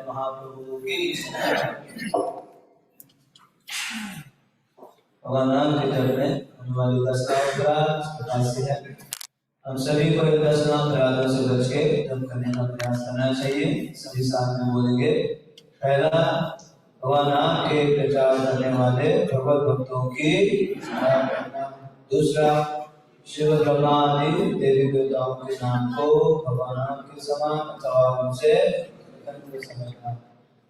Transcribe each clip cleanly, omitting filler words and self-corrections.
महाप्रभु की। भगवान राम के जन्म में होने वाली 10 अपराध इस प्रकार से है। हम सभी को 10 अपराधों से बच के जप करने का प्रयास करना चाहिए। सभी साथ में बोलेंगे। पहला, भगवान राम के प्रचार करने वाले भगवत भक्तों की सेवा करना। दूसरा, शिव ब्रह्मा आदि देवी देवताओं के नाम को भगवान राम के समान अथवा उनसे स्वतंत्र समझना।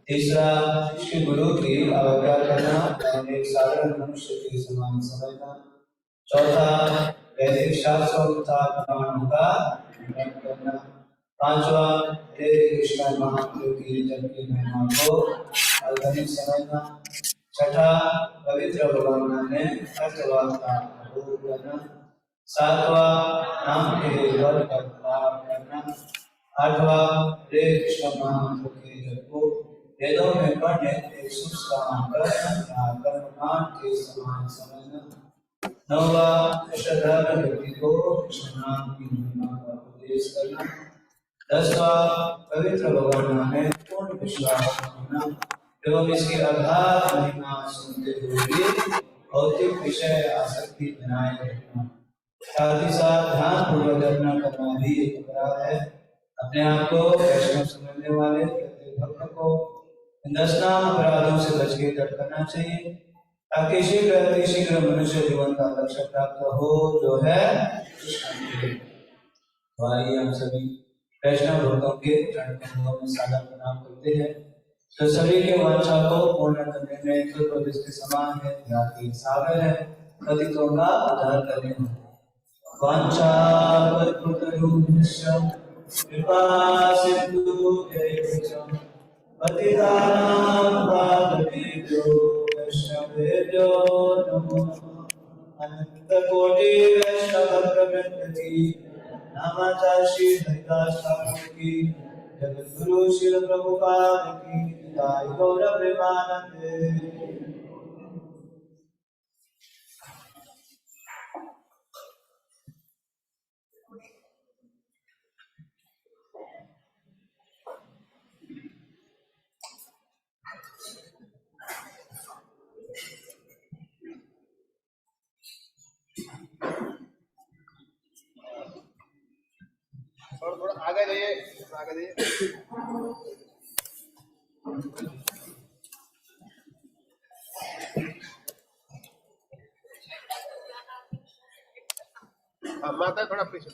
तीसरा, श्री गुरु की अवज्ञा करना और एक साधारण मनुष्य के समान समझना। चौथा, वैदिक शास्त्रों तथा पुराणों का खंडन करना। पांचवा, हरे कृष्ण महाप्रभु की जप की महिमा को काल्पनिक समझना। छठा, पवित्र भगवान में अर्थवार्ता करना। सातवां, नाम के बल पर पाप करना। आठवां, हरे कृष्ण महाप्रभु के जप को वेदों में पढ़ने एक शुभ मानकर या कर्मकांड के समान समझना। नौवां, श्रद्धालु व्यक्ति को कृष्ण नाम की महिमा का उपदेश करना। 10वां, पवित्र भगवान में पूर्ण विश्वास रखना एवं इसकी अगाध महिमा सुनते हुए भी भौतिक विषय आसक्ति बनाए रखना। साथ ही साथ ध्यान पूर्वक जपना करना भी एक अपराध है। अपने आप को वैष्णव समझने वाले प्रत्येक भक्त को इन 10 अपराधों से बच के जप करना चाहिए ताकि शीघ्र मनुष्य जीवन का लक्ष्य प्राप्त हो जो है कृष्ण। तो आइए हम सभी वैष्णव भक्तों के चरण कमलों में सादर प्रणाम करते हैं। तो सभी के वांछा को पूर्ण करने में कृपा जिसके समान है, ज्ञाति सागर है, पतितों का उद्धार करने में वांछा कल्पतरुभ्यश्च कृपा सिन्धुभ्यैव पतितानां पावनेभ्यो वैष्णवेभ्यो नमो नमः। अनंत कोटि वैष्णव भक्त की नामाचार श्री हरिदास ठाकुर की, जगत गुरु श्री प्रभुपाद की, निताय गौर प्रेमानंदे। थोड़ा आगे जाइए, आगे जाइए। माता थोड़ा पीछे।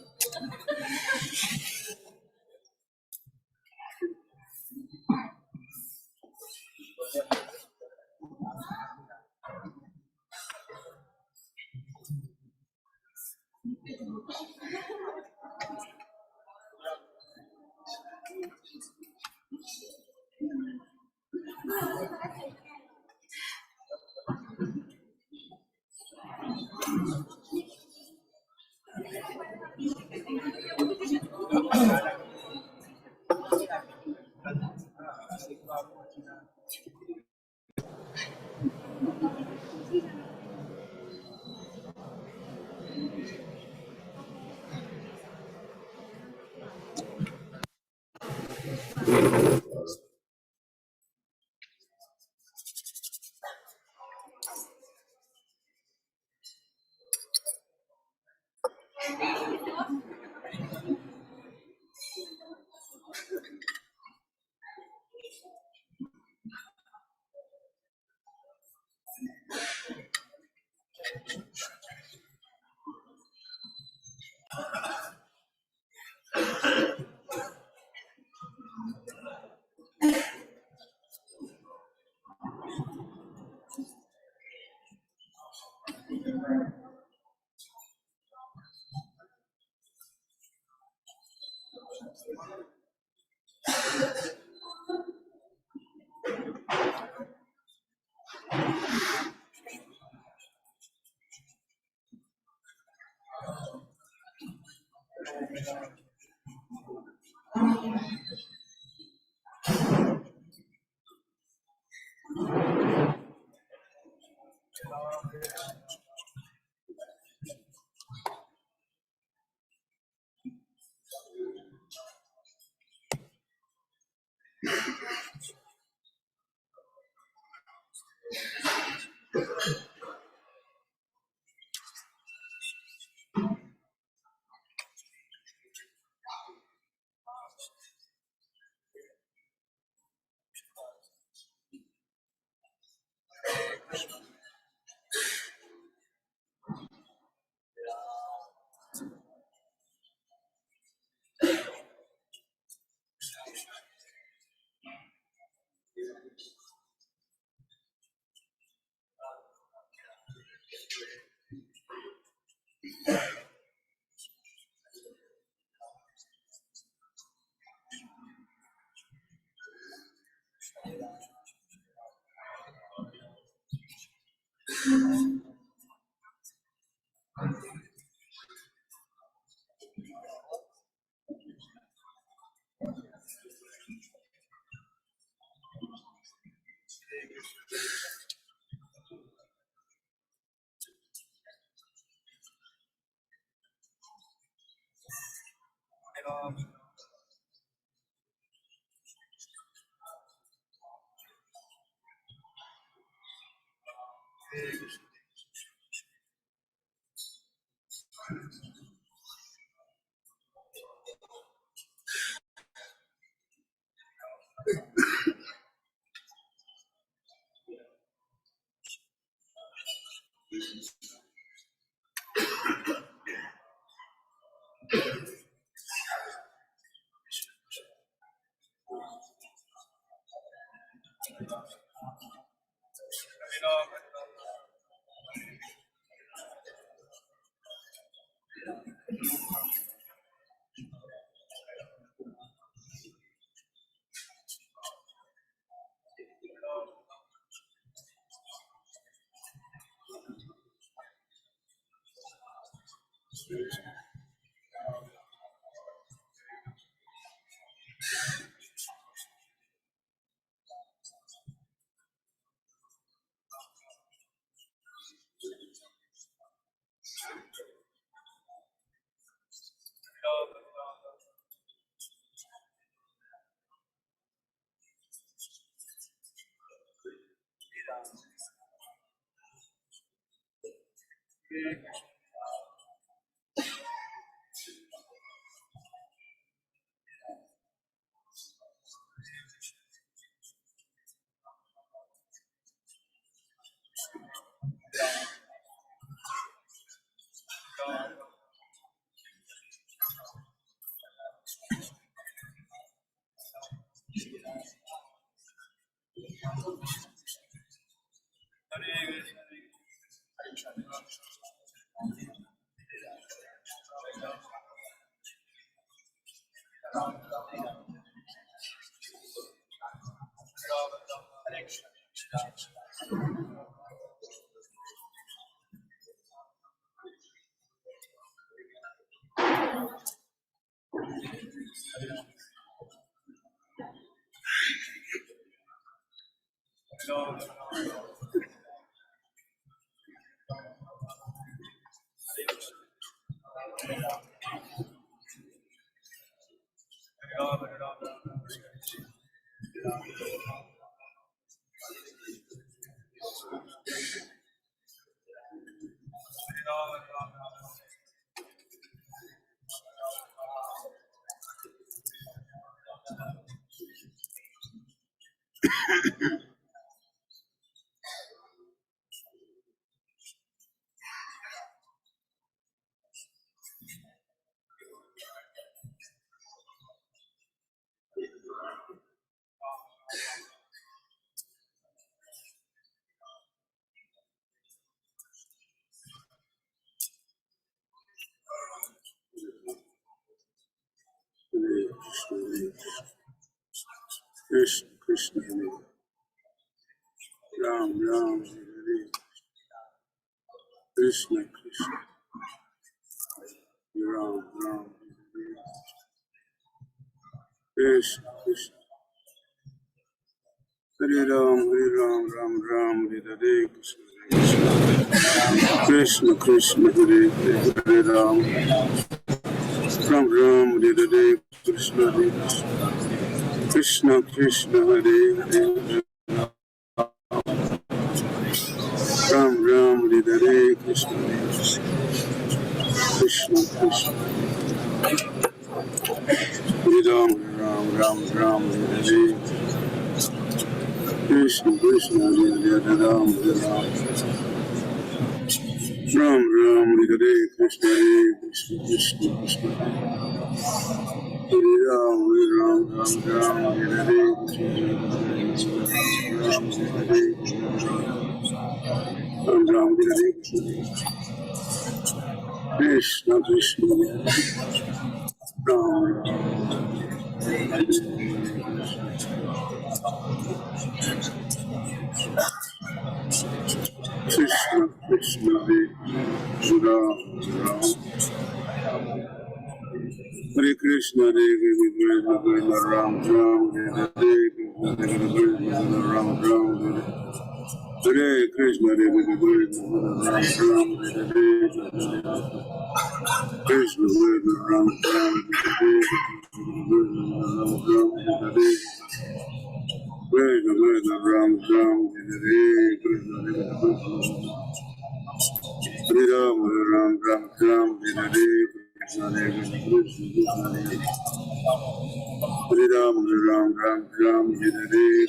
Krishna, Krishna, Hare Ram, Ram, Hare Krishna, Krishna, Ram, Ram, Hare Krishna, Krishna, Hare Ram, Ram, Ram, Hare Krishna, Krishna, Krishna, Hare Hare Ram, Ram, Hare Krishna, Krishna, Krishna, Hare Hare, Hare Krishna, Krishna Krishna, Hare Ram, Ram Ram Ram, Hare Krishna Krishna, Hare Ram, Hare Ram. Ram Ram Hare Krishna Krishna Krishna Hare Ram Ram Ram Ram Hare Krishna Ram Ram Hare Krishna Krishna Ram Krishna Krishna Ram Ram Hare Krishna Hare Krishna Ram Ram Hare Krishna Ram Ram Hare Krishna Hare Krishna Ram Ram Krishna Ram Ram Hare Krishna Ram Ram Hare Krishna Hare Ram Ram Ram Ram Hare Krishna Hare Ram Ram Ram Ram Hare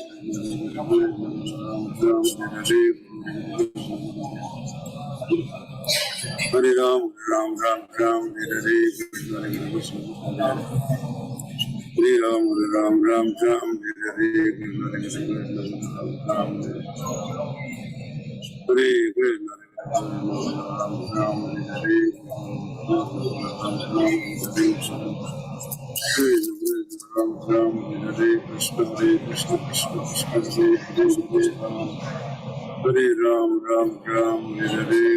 Hare Ram Ram Ram Ram Hare Krishna Hare Ram Ram Ram Ram Hare Krishna Hare Krishna Ram Hare Ram Ram Hare Krishna Hare Krishna Krishna Krishna Hare Ram Ram Ram Hare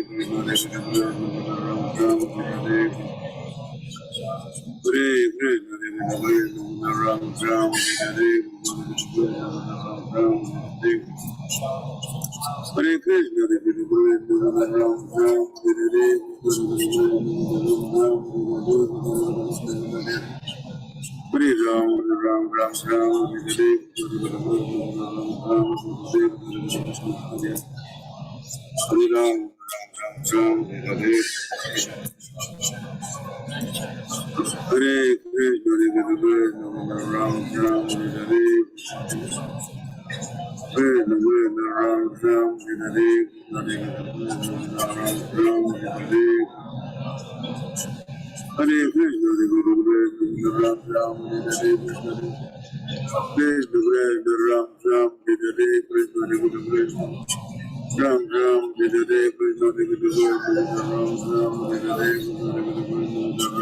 Krishna Ram Ram Hare Hare Krishna Ram Ram Hare Hare Krishna Ram Ram Hare Hare Ram Ram Ram Ram Hare Hare Ram Ram Hare Hare Krishna Ram Ram Hare Krishna Ram Ram Hare Ram Hare Hare Krishna Ram Ram Hare Krishna Ram Ram Hare Krishna Ram Ram Hare Krishna Ram Ram Hare Ram Ram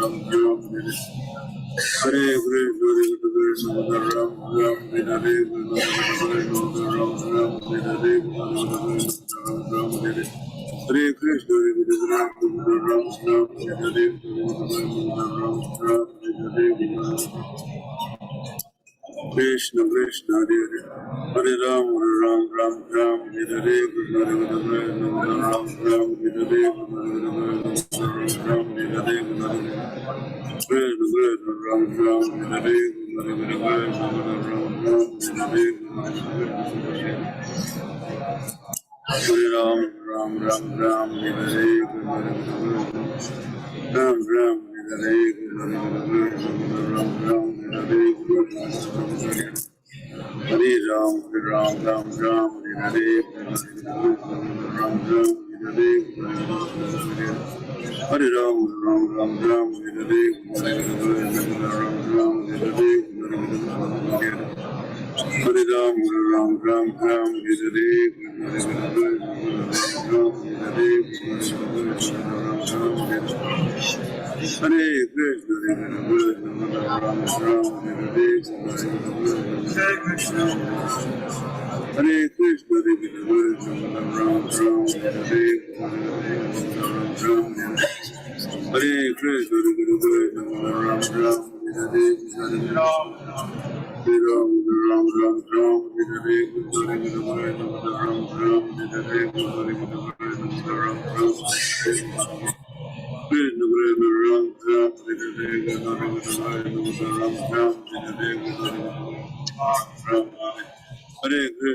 Hare Krishna Ram Ram Hare Ram Ram Hare Hare Krishna Ram Ram Hare Krishna Krishna Hare Hare Ram Ram Ram Ram Hare Krishna Ram Ram Hare Ram Hare Krishna Ram Ram Hare Hare Ram Ram Ram Ram Hare Ram Ram Hare Ram Ram Hare Hare Ram Ram Ram Ram Hare Ram Ram Hare Hare Ram Ram Ram Ram Hare Ram Ram Hare Hare Ram Ram Ram Ram Hare Hare Krishna Ram Ram Hare Krishna Hare Krishna Ram Ram Hare Hare Krishna Ram Ram Hare Ram Ram Ram Ram Hare Krishna Ram Ram Hare Krishna Ram Ram Hare Krishna Hare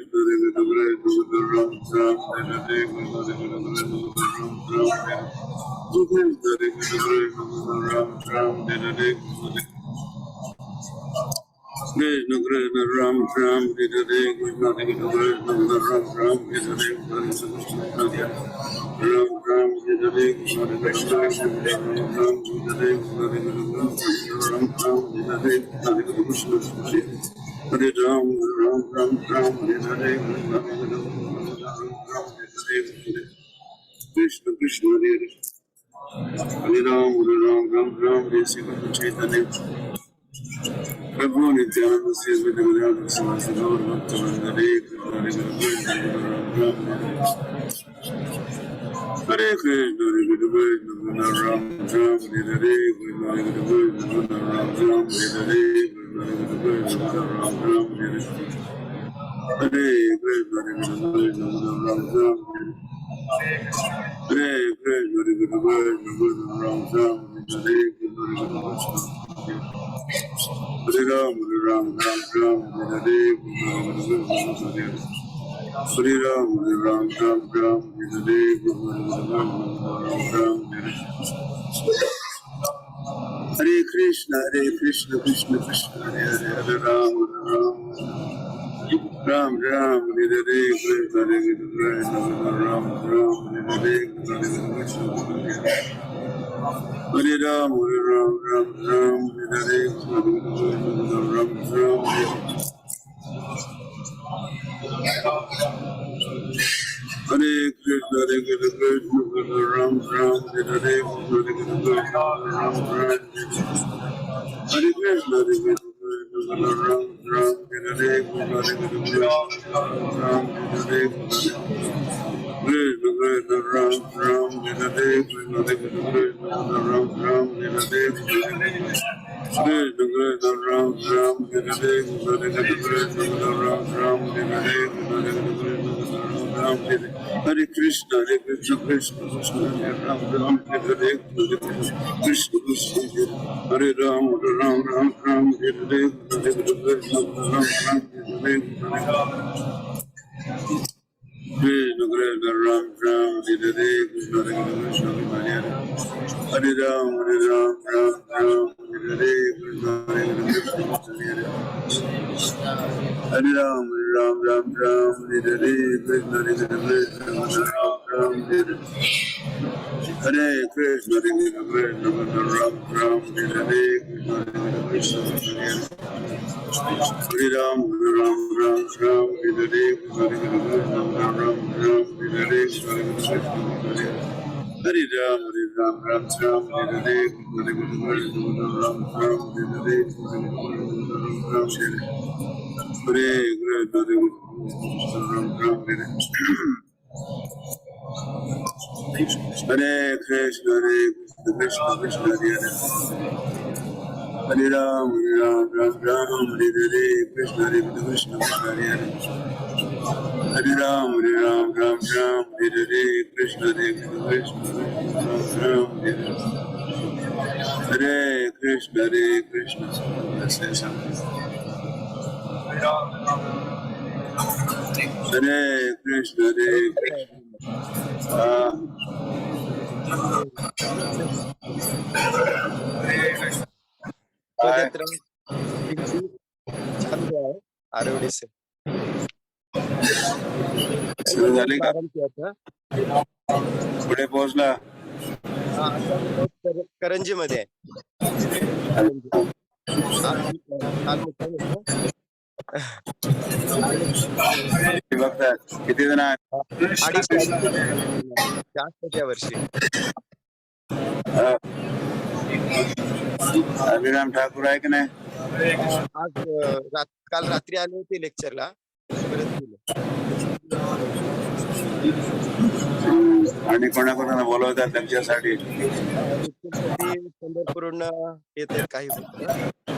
Krishna Krishna Krishna Ram Ram Hare Hare Krishna Krishna Ram Ram Hare Hare Ram Ram Hare Hare Krishna Krishna Ram Hare Hare Krishna Hare Ram Ram Ram Ram Hare Hare Krishna Krishna Hare Hare Ram Ram Ram Hare Shiva Chaitanya Prabhu Nityananda Sri Advaita Samasta Gaur Bhakta Hare Hare Krishna Hare Krishna Ram Ram Hare Hare Krishna Hare Krishna Ram Ram Hare Hare Krishna Ram Ram Hare Hare Krishna Hare Krishna Ram Ram Hare Krishna Hare Krishna Ram Ram Hare Hare Ram Ram Ram Ram Hare Hare Ram Ram Ram Ram Hare Hare Krishna Krishna Krishna Hare Hare Hare Ram Ram Ram Hare Hare Krishna Hare Krishna Ram Ram Hare Krishna Hare Ram Ram Ram Hare Krishna Ram Ram Hare Krishna Ram Ram Hare Hare Ram Ram Hare Krishna Ram Ram Hare Hare Ram Hare Krishna Ram Ram Hare Hare Krishna Ram Ram Hare Hare Krishna Ram Ram Hare Hare Krishna Ram Ram Hare Hare Hare Krishna Krishna Krishna Ram Ram Hare Hare Krishna Krishna Hare Ram Ram Ram Hare Hare Krishna Ram Ram Hare Hare Krishna Krishna Ram Ram Hare Hare Krishna Krishna Hare Ram Ram Ram Hare Hare Krishna Hare Ram Ram Ram Hare Hare Krishna Krishna Ram Ram Hare Hare Krishna Ram Ram Hare Hare Krishna Hare Ram Ram Ram Hare Hare Krishna Ram Ram Hare Hare Hare Ram Ram Hare Hare Krishna Ram Ram Hare Hare Hare Krishna Krishna Krishna Hare Hare Hare Ram Ram Hare Hare Krishna Krishna Hare Hare Hare Ram Ram Hare Hare Krishna Krishna Ram Hare Hare Krishna Let's say something. Hare Krishna आरवडी से झाली का पुढे पोहोचला करंजी मध्ये बघतात किती जण आहेत जास्त त्या वर्षी अभिराम ठाकूर आहे की नाही आज काल रात्री आले होते लेक्चरला आणि कोणाकोणाला बोलवतात त्यांच्यासाठी पंढरपूरून येत आहेत काही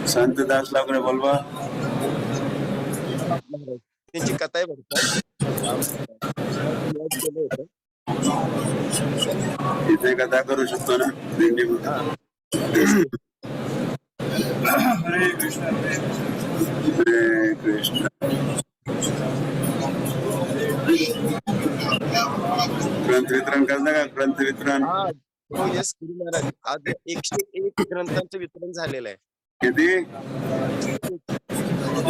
संत दासला कोणी बोलवा त्यांची कथाही भरतात इथे कथा करू शकतो ना दिंडीमध्ये हरे कृष्ण हरे कृष्ण ग्रंथ वितरण करता का ग्रंथ वितरण हा हो येस गुरु महाराज आज 101 ग्रंथांचं वितरण झालेलं आहे. किती 101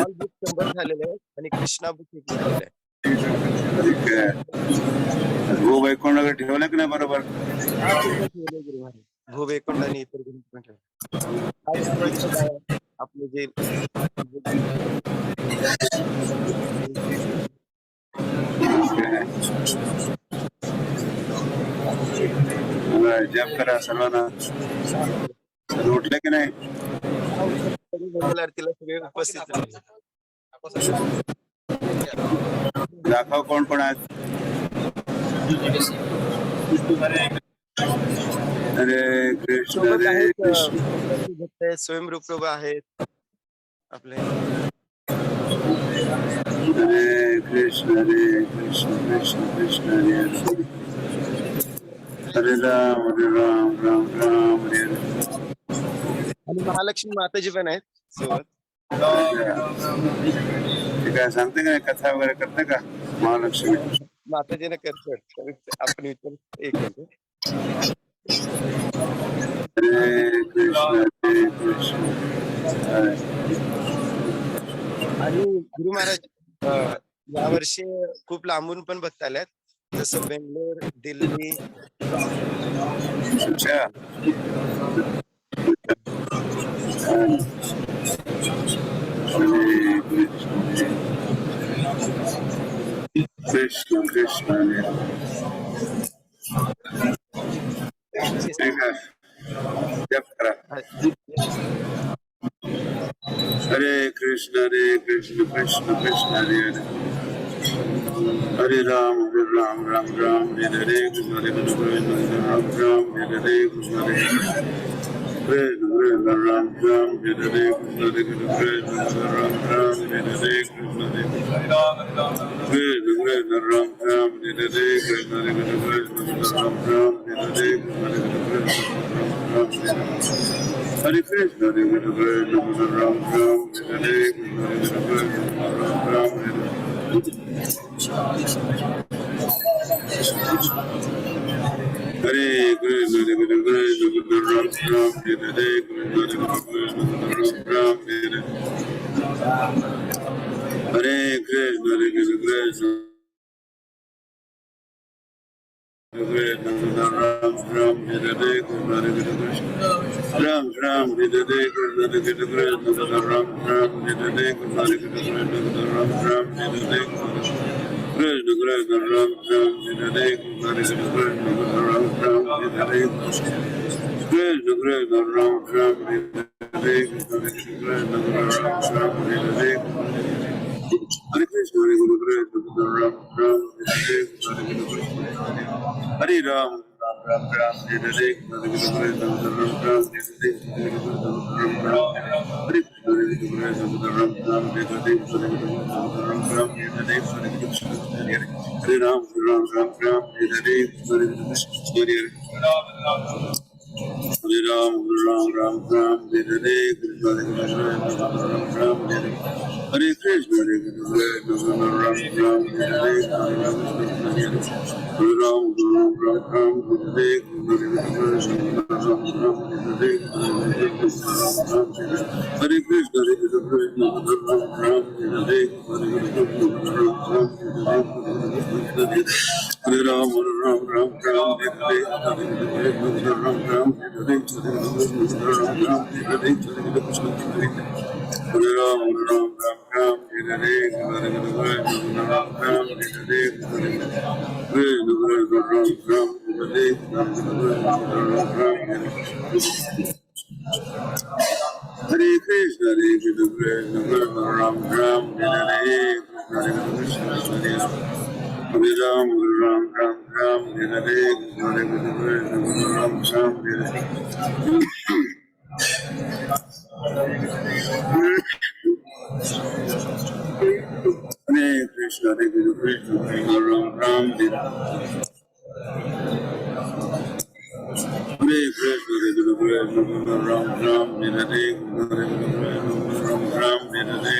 ऑल बुक 100 झालेले आहेत आणि कृष्णा बुक एक झालेलं आहे. ठीक आहे. भू वैकुंठाकडे ठेवलं की नाही बरोबर हा पूर्ण ठेवले गुरु महाराज भू वैकुंठ आणि इतर ग्रंथ पण ठेवले. आज शेवटचं काय आहे? आपले जे जप करा सर्वांना उठले की नाही मंगल आरतीला सगळे उपस्थित राहिले. दाखव कोण कोण आहेत. हरे कृष्ण हरे कृष्ण भक्त आहेत स्वयंरूप प्रभू आहेत आपले. हरे कृष्ण कृष्ण कृष्ण हरे हरे हरे राम राम राम हरे हरे. आणि महालक्ष्मी माताजी पण आहेत सोबत. ठीक आहे सांगते का कथा वगैरे करते का महालक्ष्मी माताजीने करतो आपण विचार एक मिनिट. हरे कृष्ण आणि गुरु महाराज यावर्षी खूप लांबून पण भक्त आल्यात जसं बेंगलोर दिल्ली. अच्छा कृष्ण कृष्ण ठीक है जप करा. हरे कृष्ण कृष्ण कृष्ण हरे हरे हरे राम राम राम हरे हरे कृष्ण हरे कृष्ण राम राम हरे हरे कृष्ण हरे कृष्ण राम राम हरे हरे कृष्ण हरे कृष्ण राम राम हरे हरे कृष्ण हरे कृष्ण राम राम हरे हरे कृष्ण हरे कृष्ण राम राम हरे हरे कृष्ण हरे हरे कृष्ण हरे कृष्ण राम राम हरे हरे कृष्ण राम राम हरे हरे कृष्ण राम राम हरे हरे कृष्ण राम हरे हरे कृष्ण राम राम हरे हरे राम राम हरे हरे कृष्ण राम राम हरे हरे कृष्ण राम राम हरे हरे कृष्ण कृष्ण राम राम हरे हरे कृष्ण राम राम हरे हरे कृष्ण कृष्ण राम राम हरे हरे कृष्ण राम हरे हरे हरे कृष्ण हरे गुरु कृष्ण राम राम हरे हरे राम राम राम हरे हरे हरे कृष्ण राम राम हरे हरे कृष्ण राम राम हरे हरे राम राम हरे हरे हरे राम राम हरे हरे हरे कृष्ण हरे हरे राम राम हरे हरे कृष्ण राम राम हरे हरे कृष्ण हरे कृष्ण राम राम हरे हरे हरे राम राम हरे कृष्ण राम राम हरे हरे कृष्ण राम राम हरे हरे राम राम हरे Ram Ram Hare Hare Ram Ram Hare Hare Ram Ram Hare Hare Krishna Ram Ram Hare Hare Krishna Hare Hare Ram Hare Hare Ram Ram Hare Hare Krishna Ram Ram Hare Hare Krishna Ram Ram Hare Hare Ram Ram Hare Hare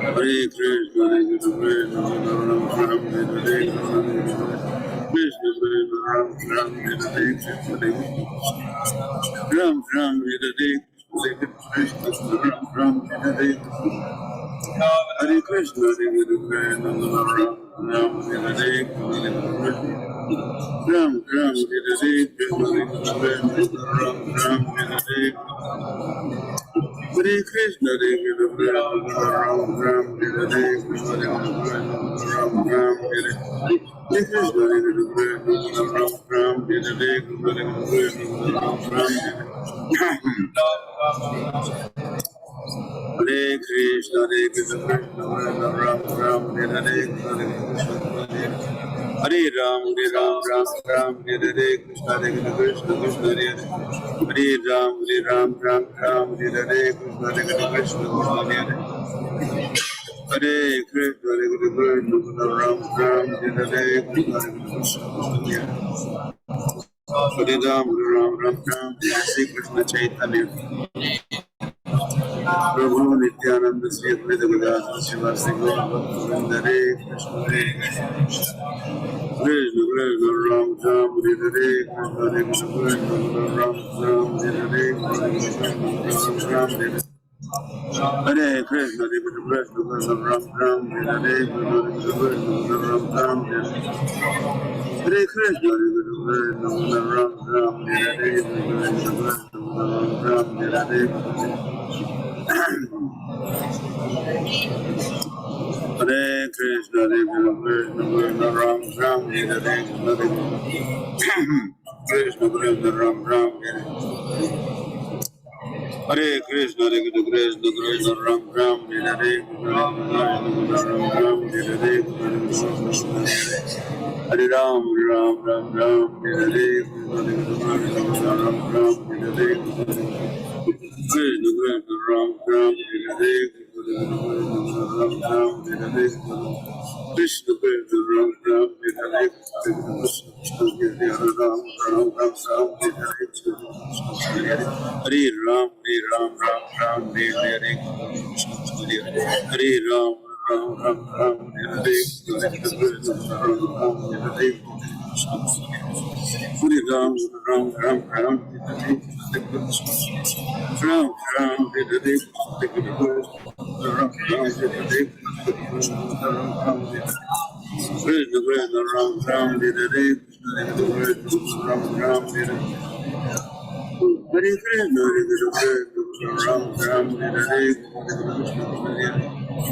Ram Hare Krishna, Hare Krishna, Ram Ram, Hare Krishna, Krishna Ram Ram, Hare Krishna, Ram Ram, Hare Krishna, Ram Ram, Hare Krishna, Hare Krishna, Ram Ram, Hare Krishna. Ram Ram Hare Krishna Ram Ram Hare Krishna Hare Krishna Ram Ram Hare Krishna Ram Ram Hare Krishna Hare Krishna Ram Ram Hare Krishna Ram Ram Hare Krishna Hare Krishna Ram Ram Hare Krishna Hare Ram, Ram Ram, Hare Krishna, Hare Krishna, Krishna Hare Hare Ram, Ram Ram, Hare Krishna, Hare Krishna, Krishna Hare Hare Krishna, Hare Krishna, Ram Ram, Hare Krishna, Hare Ram, Ram, Shri Krishna Chaitanya. Prabhu Nityananda Sri Advaita Gadadhara Srivastava Gauragovinda Hare Krishna Hare Krishna Krishna Ram Ram Hare Krishna Hare Krishna Ram Ram Hare Krishna Ram Ram Hare Krishna Hare Krishna Ram Ram Hare Krishna Ram Ram Hare Krishna Hare Krishna Ram Ram Hare Krishna Ram Ram Hare Hare Krishna, Hare Krishna, Ram Ram, Hare Krishna, Krishna Krishna, Ram Ram, Hare Krishna, Hare Krishna, Krishna Ram Ram, Hare Krishna, Ram Ram, Hare Hare Ram, Ram Ram, Hare Krishna, Ram Ram, Hare Krishna Krishna Ram Ram Hare Ram Ram Hare Krishna Krishna Ram Ram Hare Krishna Hare Ram Ram Hare Ram Ram Hare Hare Ram Ram Hare Krishna Ram Hare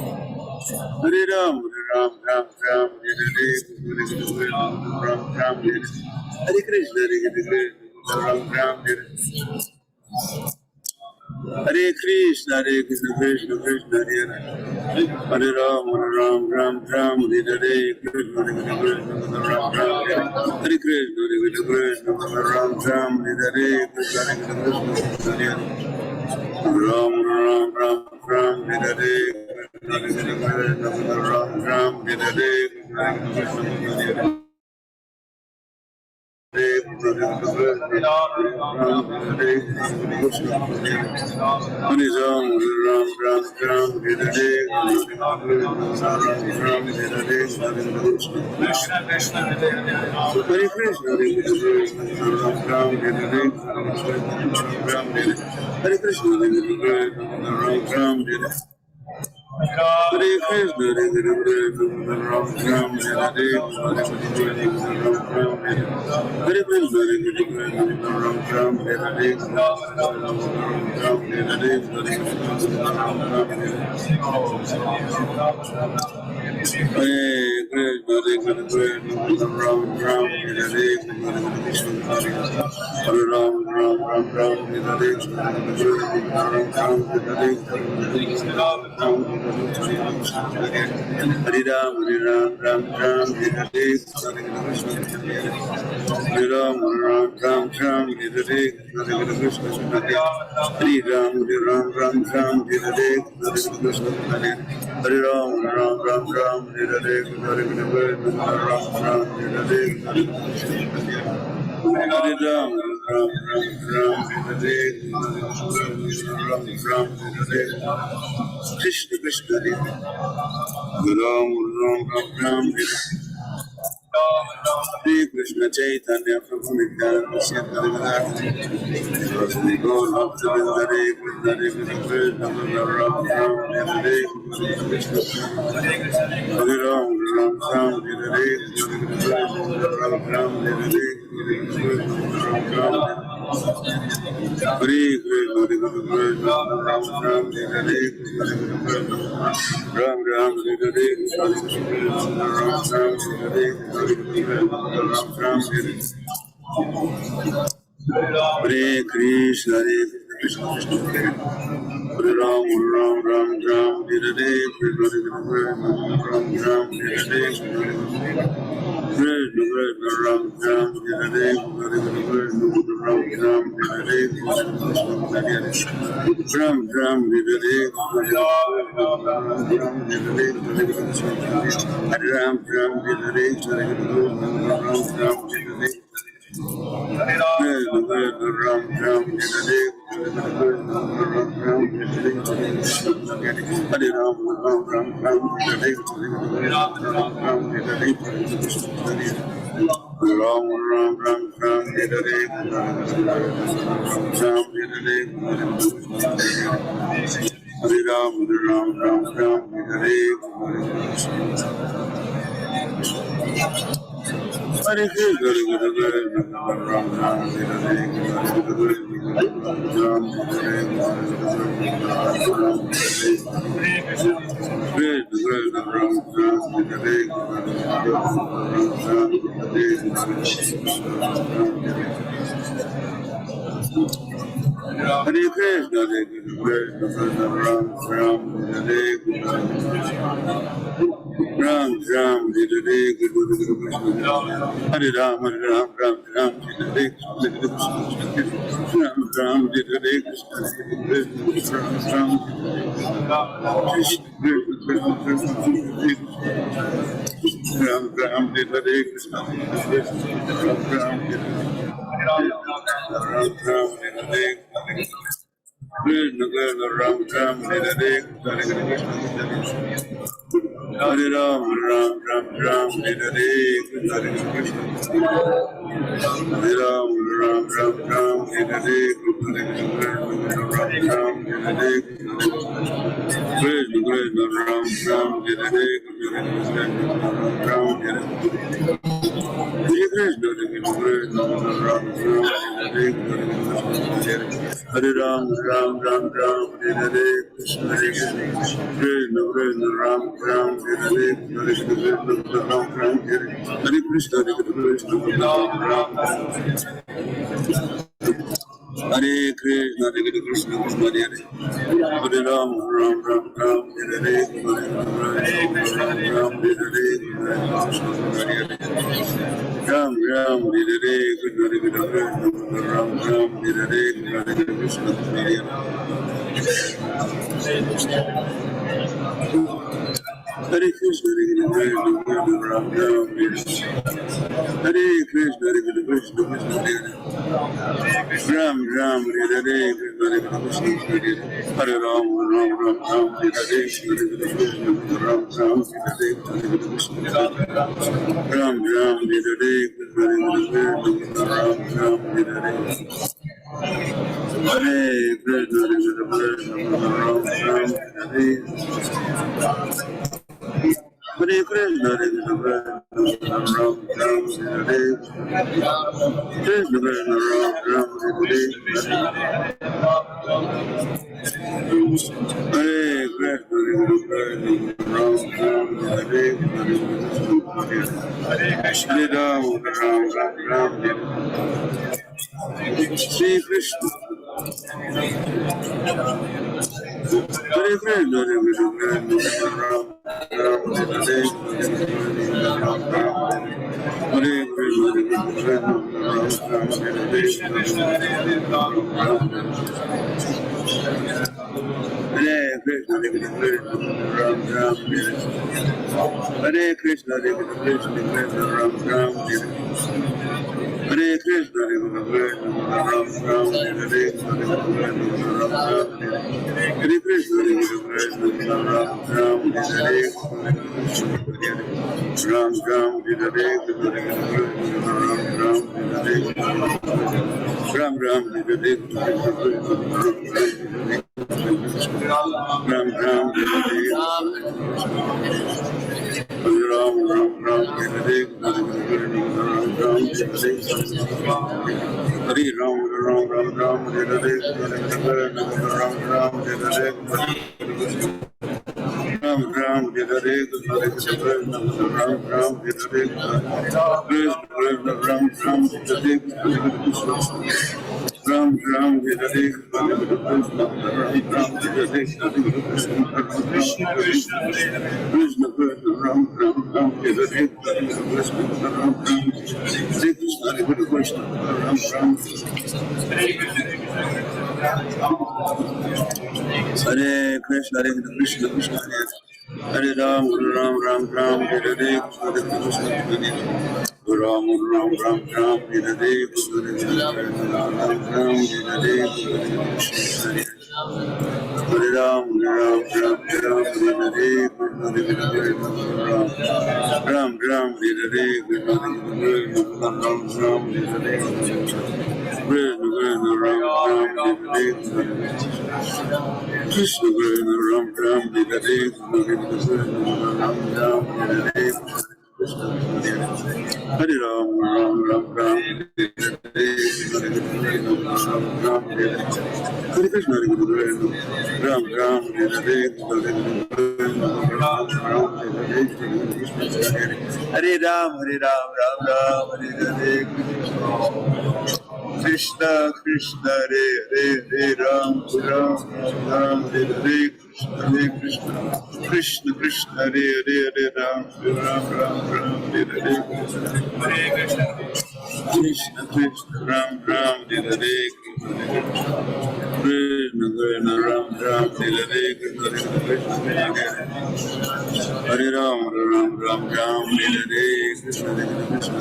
Hare Ram Ram Hare Ram Ram Hare Krishna Krishna Ram Ram Hare Ram Ram Hare Krishna Ram Ram Hare Hare Ram Ram Hare Ram Ram Hare Hare Krishna Ram Ram Hare Hare Krishna Krishna Krishna Hare Hare Ram Ram Hare Krishna Ram Ram Hare Krishna Ram Ram Hare Krishna Hare Ram Hare Ram Hare Hare Krishna, Hare Krishna, Ram Ram, Hare Hare Krishna, Hare Krishna, Ram Ram, Hare Krishna, Hare Ram, Ram Ram, Hare Hare Ram, Ram Ram, Hare Hare Ram, Ram Ram, Hare Krishna, Hare Ram, Ram Ram, Hare Krishna, Hare Ram, Ram Ram, Hare Krishna, Ram Ram, Hare Ram, Krishna Krishna Ram Ram Hare Krishna Chaitanya Prabhu Nityananda Shri Advaita Shri Gaur Bhakta Vrinda Hare Krishna Krishna Ram Ram Hare Krishna Hare Ram Ram Ram Hare Krishna Ram Ram Hare Krishna Ram Hare Krishna Ram Ram Hare Ram Ram Hare Hare Krishna Hare Krishna Hare Ram Ram Ram Ram Hare Krishna Ram Ram Hare Krishna Ram Ram Hare Ram Ram Hare Ram Ram Hare Ram Ram Hare Hare Krishna, Ram Ram, Ram Ram, Hare Ram, Ram Ram, Ram Ram, Hare Ram, Ram Ram, Ram Hare Krishna, Hare Ram, Ram Ram, Ram Hare Krishna, Ram Hare Krishna, Krishna Ram Ram Hare Krishna, Ram Hare Krishna, Ram Hare Hare Ram, Ram Ram, Ram Hare Krishna, Krishna Ram Ram Hare Krishna, Ram Ram Hare Krishna, Hare Krishna, Hare Ram, Ram Ram, Ram Hare Ram Hare Ram Ram Hare Krishna, Ram Ram Hare Krishna, Hare Krishna, Ram Ram Hare Krishna, Krishna Ram Ram Hare Krishna, Hare Ram, Ram Ram, Ram Hare Krishna, Ram Ram Hare Krishna, Ram Ram Hare Krishna, Ram Ram Hare Hare Krishna, Ram Ram Hare Hare Krishna, Ram Ram Hare Krishna, Ram Ram Hare Hare Krishna, Ram Ram Hare Hare Ram, Ram Ram Hare Shri Krishna. Hare Krishna, Hare Krishna, Ram Ram Hare Hare Krishna, Ram Ram Hare Krishna, Ram Ram Hare Krishna, Hare Krishna, Ram Ram Hare Krishna, Hare Krishna, Ram Ram, Hare Krishna, Hare Krishna, Hare Krishna, Ram Ram, Hare Ram Ram, Hare Krishna, Ram Ram, Hare Krishna, Ram Ram, Ram Ram Ram, Hare Hare Ram Ram Ram Ram, Hare Ram Ram, Hare Ram Ram, Hare Krishna, Ram Ram, Hare Krishna, Ram Ram, Hare Krishna, Ram Ram, Hare Krishna, Ram Ram, Hare Krishna, Krishna Krishna, Krishna Krishna, Ram Ram, Ram Hare Krishna, Ram Ram, Hare Krishna, Hare Krishna, Ram Ram, Hare Krishna, Hare Krishna, Krishna Hare Ram, Ram Ram, Ram Hare Krishna, Hare Krishna, Ram Ram, Ram Ram, Hare Krishna, Ram Ram, Hare Krishna, Hare Ram, Ram Ram, Ram Hare Krishna, Ram Ram, Hare Krishna, Ram Ram, Hare Krishna, Krishna Ram Ram, Hare Krishna, Krishna Ram Ram, Hare Krishna, Ram Ram, Hare Krishna, Hare Ram, Ram Ram, Ram Hare Krishna, Ram Ram, Hare Krishna, Ram Ram, Hare Hare Ram, Hare Ram, Ram Ram, Hare Hare Krishna Krishna, Hare Hare, Hare Ram, Ram Ram, Hare Hare Krishna, Krishna Krishna, Hare Hare, Hare Ram, Ram Ram, Hare Hare Krishna, Krishna Krishna, Ram Ram, Hare Hare Krishna, Krishna Ram Ram, Hare Hare Krishna, Hare Ram, Ram Ram, Ram Hare Hare Krishna,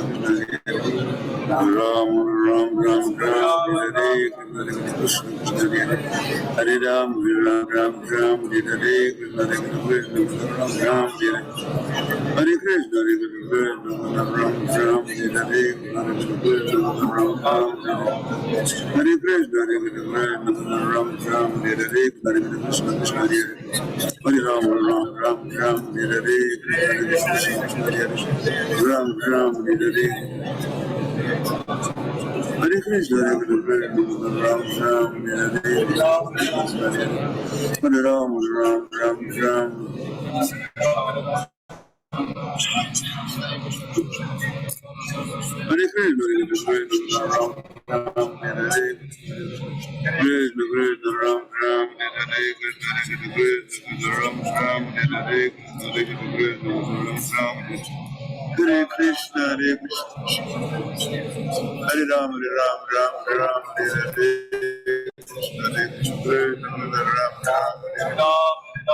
Krishna Ram Ram, Ram Ram, Hare Krishna, Hare Ram, Ram Ram, Ram Hare Hare Krishna, Ram Ram, Hare Krishna, Hare Krishna, Ram Ram, Hare Hare Krishna, Ram Ram, Hare Krishna, Hare Krishna, Ram Ram, Hare Hare Krishna, Hare Ram, Ram Ram, Ram Hare Hare Krishna, Ram Ram, Hare Hare Hare Krishna, Hare Krishna, Ram Ram, Hare Hare Krishna, Hare Ram, Ram Ram, Ram Hare Krishna, Hare Krishna, Ram Ram, Hare Hare Krishna, Krishna Ram Ram, Hare Hare Krishna, Krishna Ram Ram, Hare Hare Krishna, Krishna Ram Ram, Hare Krishna, Hare Krishna, Hare Ram, Ram Ram, Hare Hare Krishna, Krishna Ram Ram,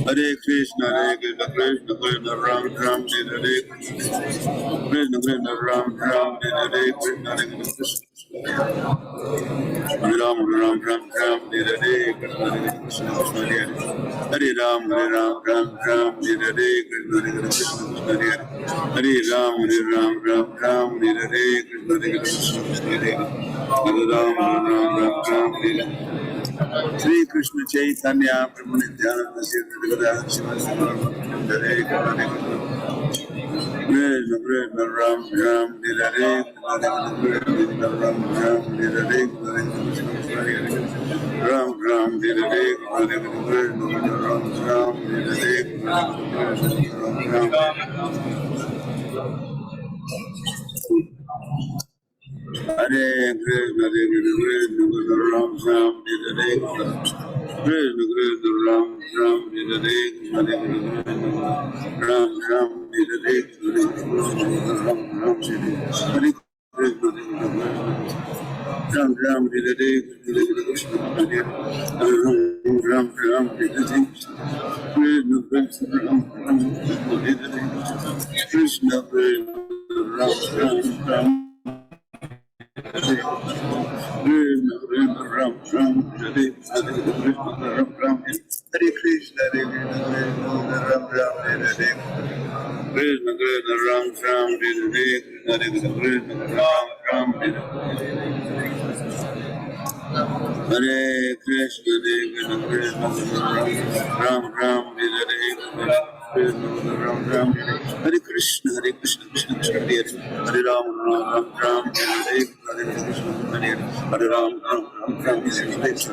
Hare Krishna, Hare Krishna, Krishna Krishna, Ram Ram, Hare Hare Krishna, Krishna Ram Ram, Hare Hare Krishna, Hare Ram, Ram Ram, Hare Hare Krishna, Krishna Hare Ram, Ram Ram, Hare Hare Krishna, Hare Ram, Ram Ram, Hare Hare Krishna, Hare Ram, Ram Ram, Hare Shri Krishna Chaitanya Prabhu Nityananda Sri Advaita Hare Krishna, Krishna Krishna Ram Ram, Hare Hare Krishna, Ram Ram, Hare Hare Ram Ram, Hare Hare Krishna, Ram Ram, Hare Hare Ram Ram. Hare Krishna, Hare Krishna, Ram Ram, Hare Hare Krishna, Krishna Ram Ram, Hare Hare Ram Ram, Hare Hare Ram Ram, Hare Krishna, Ram Ram, Hare Hare Krishna, Ram Ram, Hare Hare Krishna, Krishna Ram Ram, Hare Hare Krishna, Krishna Hare Krishna, Hare Krishna, Ram Ram, Hare Krishna, Hare Krishna, Krishna Krishna, Hare Ram, Ram Ram, Hare Krishna, Hare Ram, Ram Ram, Hare Krishna,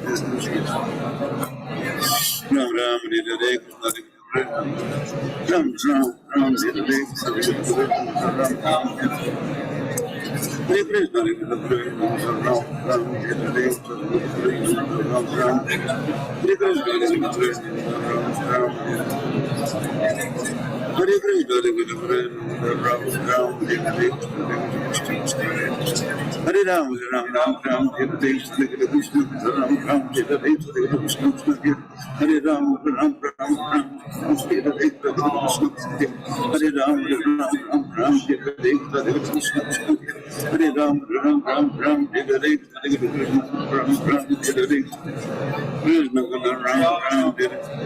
Ram Ram, Hare Krishna, Ram Ram, Hare Krishna, Ram Hare Krishna, Hare Krishna, Ram Ram, Hare Krishna, Ram Ram, Hare Krishna, Hare Krishna, Ram Hare Krishna, Hare Krishna, Ram Ram, Hare Krishna, Hare Ram, Ram Ram, Hare Krishna, Ram Ram, Hare Krishna, Hare Ram, Ram Ram,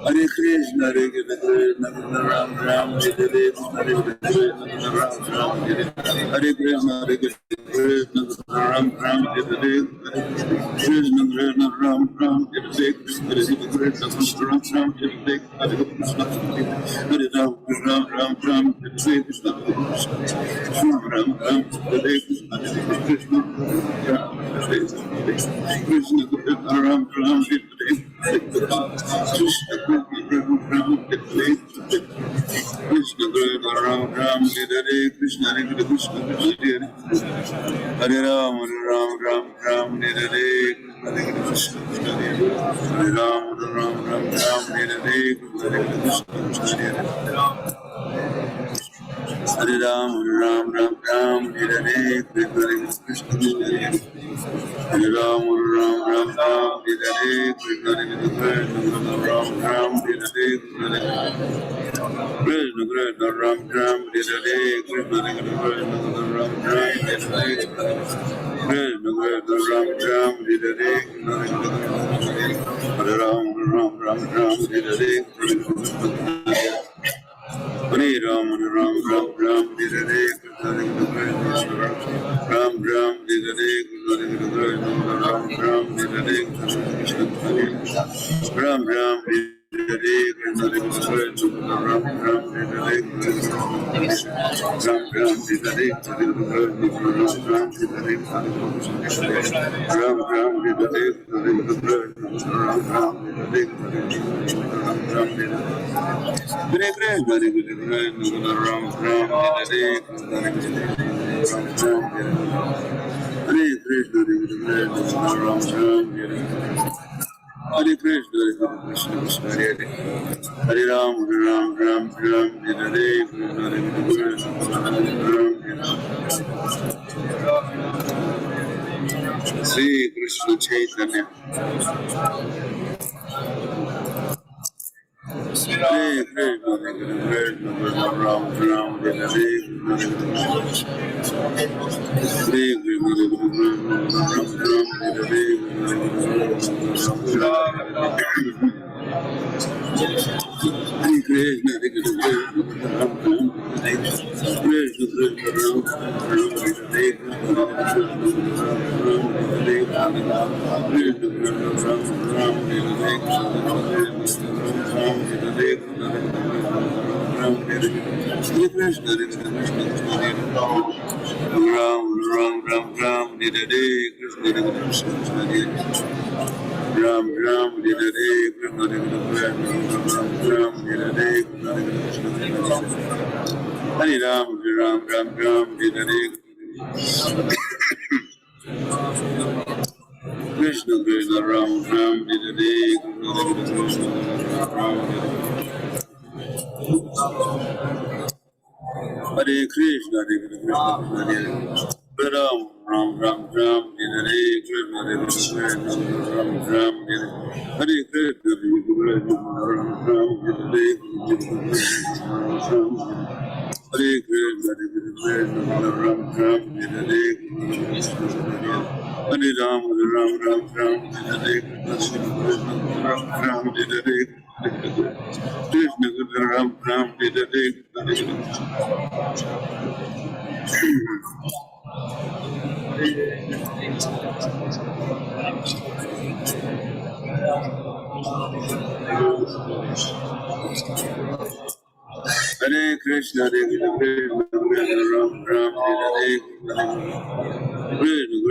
Hare Krishna, Hare Ram, Ram Ram, Hare Krishna, Hare Ram, Ram Ram, Hare Krishna, Ram Ram, Hare Krishna, Ram Ram, Hare Krishna, Hare Krishna, Ram Ram, Hare Krishna, Hare Ram, Hare Krishna, Hare Krishna, Ram Ram, Hare Krishna, Ram Ram, Hare Krishna, Hare Krishna, Ram Ram, Hare Krishna, Hare Ram, Ram Ram, Hare Krishna, Ram Ram, Hare Krishna, Krishna, Krishna, Ram Ram, Hare Krishna, Krishna Ram Ram, Hare Krishna, Hare Krishna, Hare Ram, Ram Ram, Hare Krishna, Hare Ram, Ram Hare Krishna, Hare Ram, Ram Hare Krishna, Hare Ram, Ram Hare Krishna, Ram Hare Krishna, Krishna Krishna, Ram Hare Krishna, Ram Hare Krishna, Krishna Krishna, Ram Hare Krishna, Hare Ram, Ram Hare Krishna, Hare Ram, Ram Hare Krishna, Ram Hare Krishna, Ram Hare Krishna, Ram Hare Hare Krishna, Krishna, Hare Hare Ram, Ram Hare Krishna, Sri Krishna Chaitanya. Hare Krishna, Ram Hare Hare Hare Ram, Ram Ram, Hare Ram, Hare Krishna, Ram Ram, Hare Hare Krishna, Ram Ram, Hare Krishna, Ram Ram, Hare Krishna, Ram Ram, Hare Krishna, Ram Ram, Hare Krishna,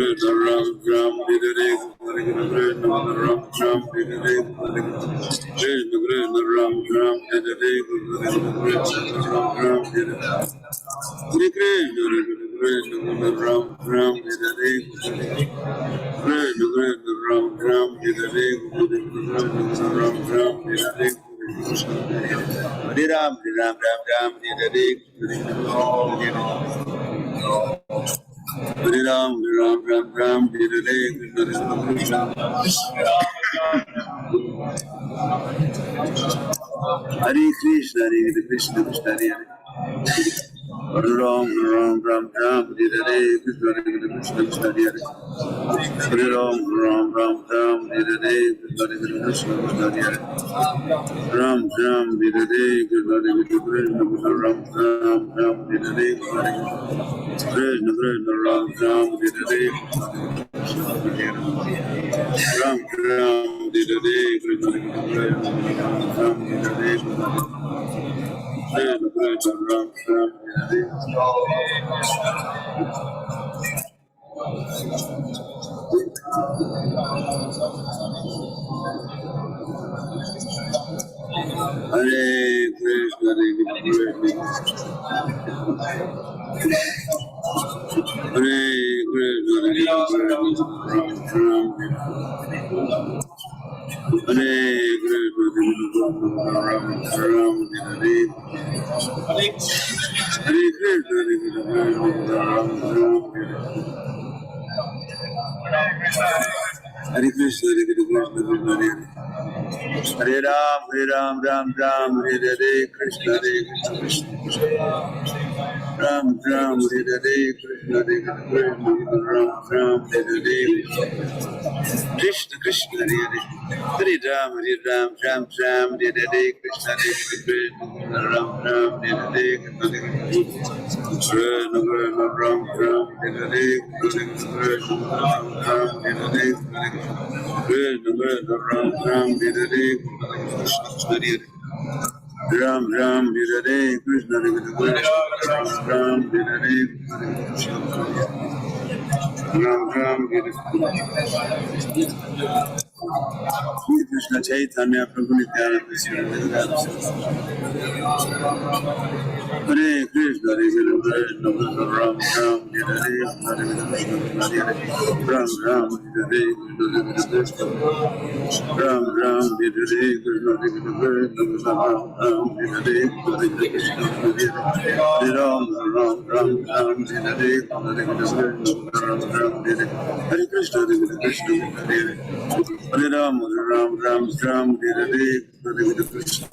Ram Ram, Hare Hare Krishna, Ram Ram, Hare Krishna, Ram Ram, Hare Ram Ram, Hare Hare Ram, Ram Ram, Hare Hare Ram, Ram Ram, Hare Krishna, Hare Krishna, Hare Krishna, Krishna Hare Hare Ram, Ram Ram, Hare Krishna, Hare Krishna, Krishna Hare Hare Ram, Ram Ram, Hare Krishna, Hare Krishna, Krishna Hare Ram Ram, Hare Krishna, Hare Krishna, Ram Ram, Hare Krishna, Krishna Ram Ram, Hare Ram Ram, Hare Krishna, Ram Hare Hare Krishna, Hare Hare Ram, Ram Ram, Hare Krishna, Hare Krishna, Ram Ram, Hare Krishna, Hare Krishna, Ram Ram, Hare Krishna, Krishna Hare Hare Ram, Ram Ram, Hare Krishna, Hare Krishna, Ram Ram, Hare Krishna, Ram Ram, Hare Krishna, Ram Ram, Hare Ram Ram, Hare Ram Ram, Hare Krishna, Hare Ram Ram, Hare Ram Ram, Hare Krishna Chaitanya Prabhu Nityananda Sri Hare Krishna, Hare Krishna, Ram Ram, Hare Krishna, Ram Ram, Hare Krishna, Ram Ram, Hare Krishna, Ram Ram, Hare Krishna, Hare Ram, Ram Ram, Hare Krishna, Ram Ram, Hare Krishna, Hare Krishna, Hare Ram, Ram Ram, Hare Krishna,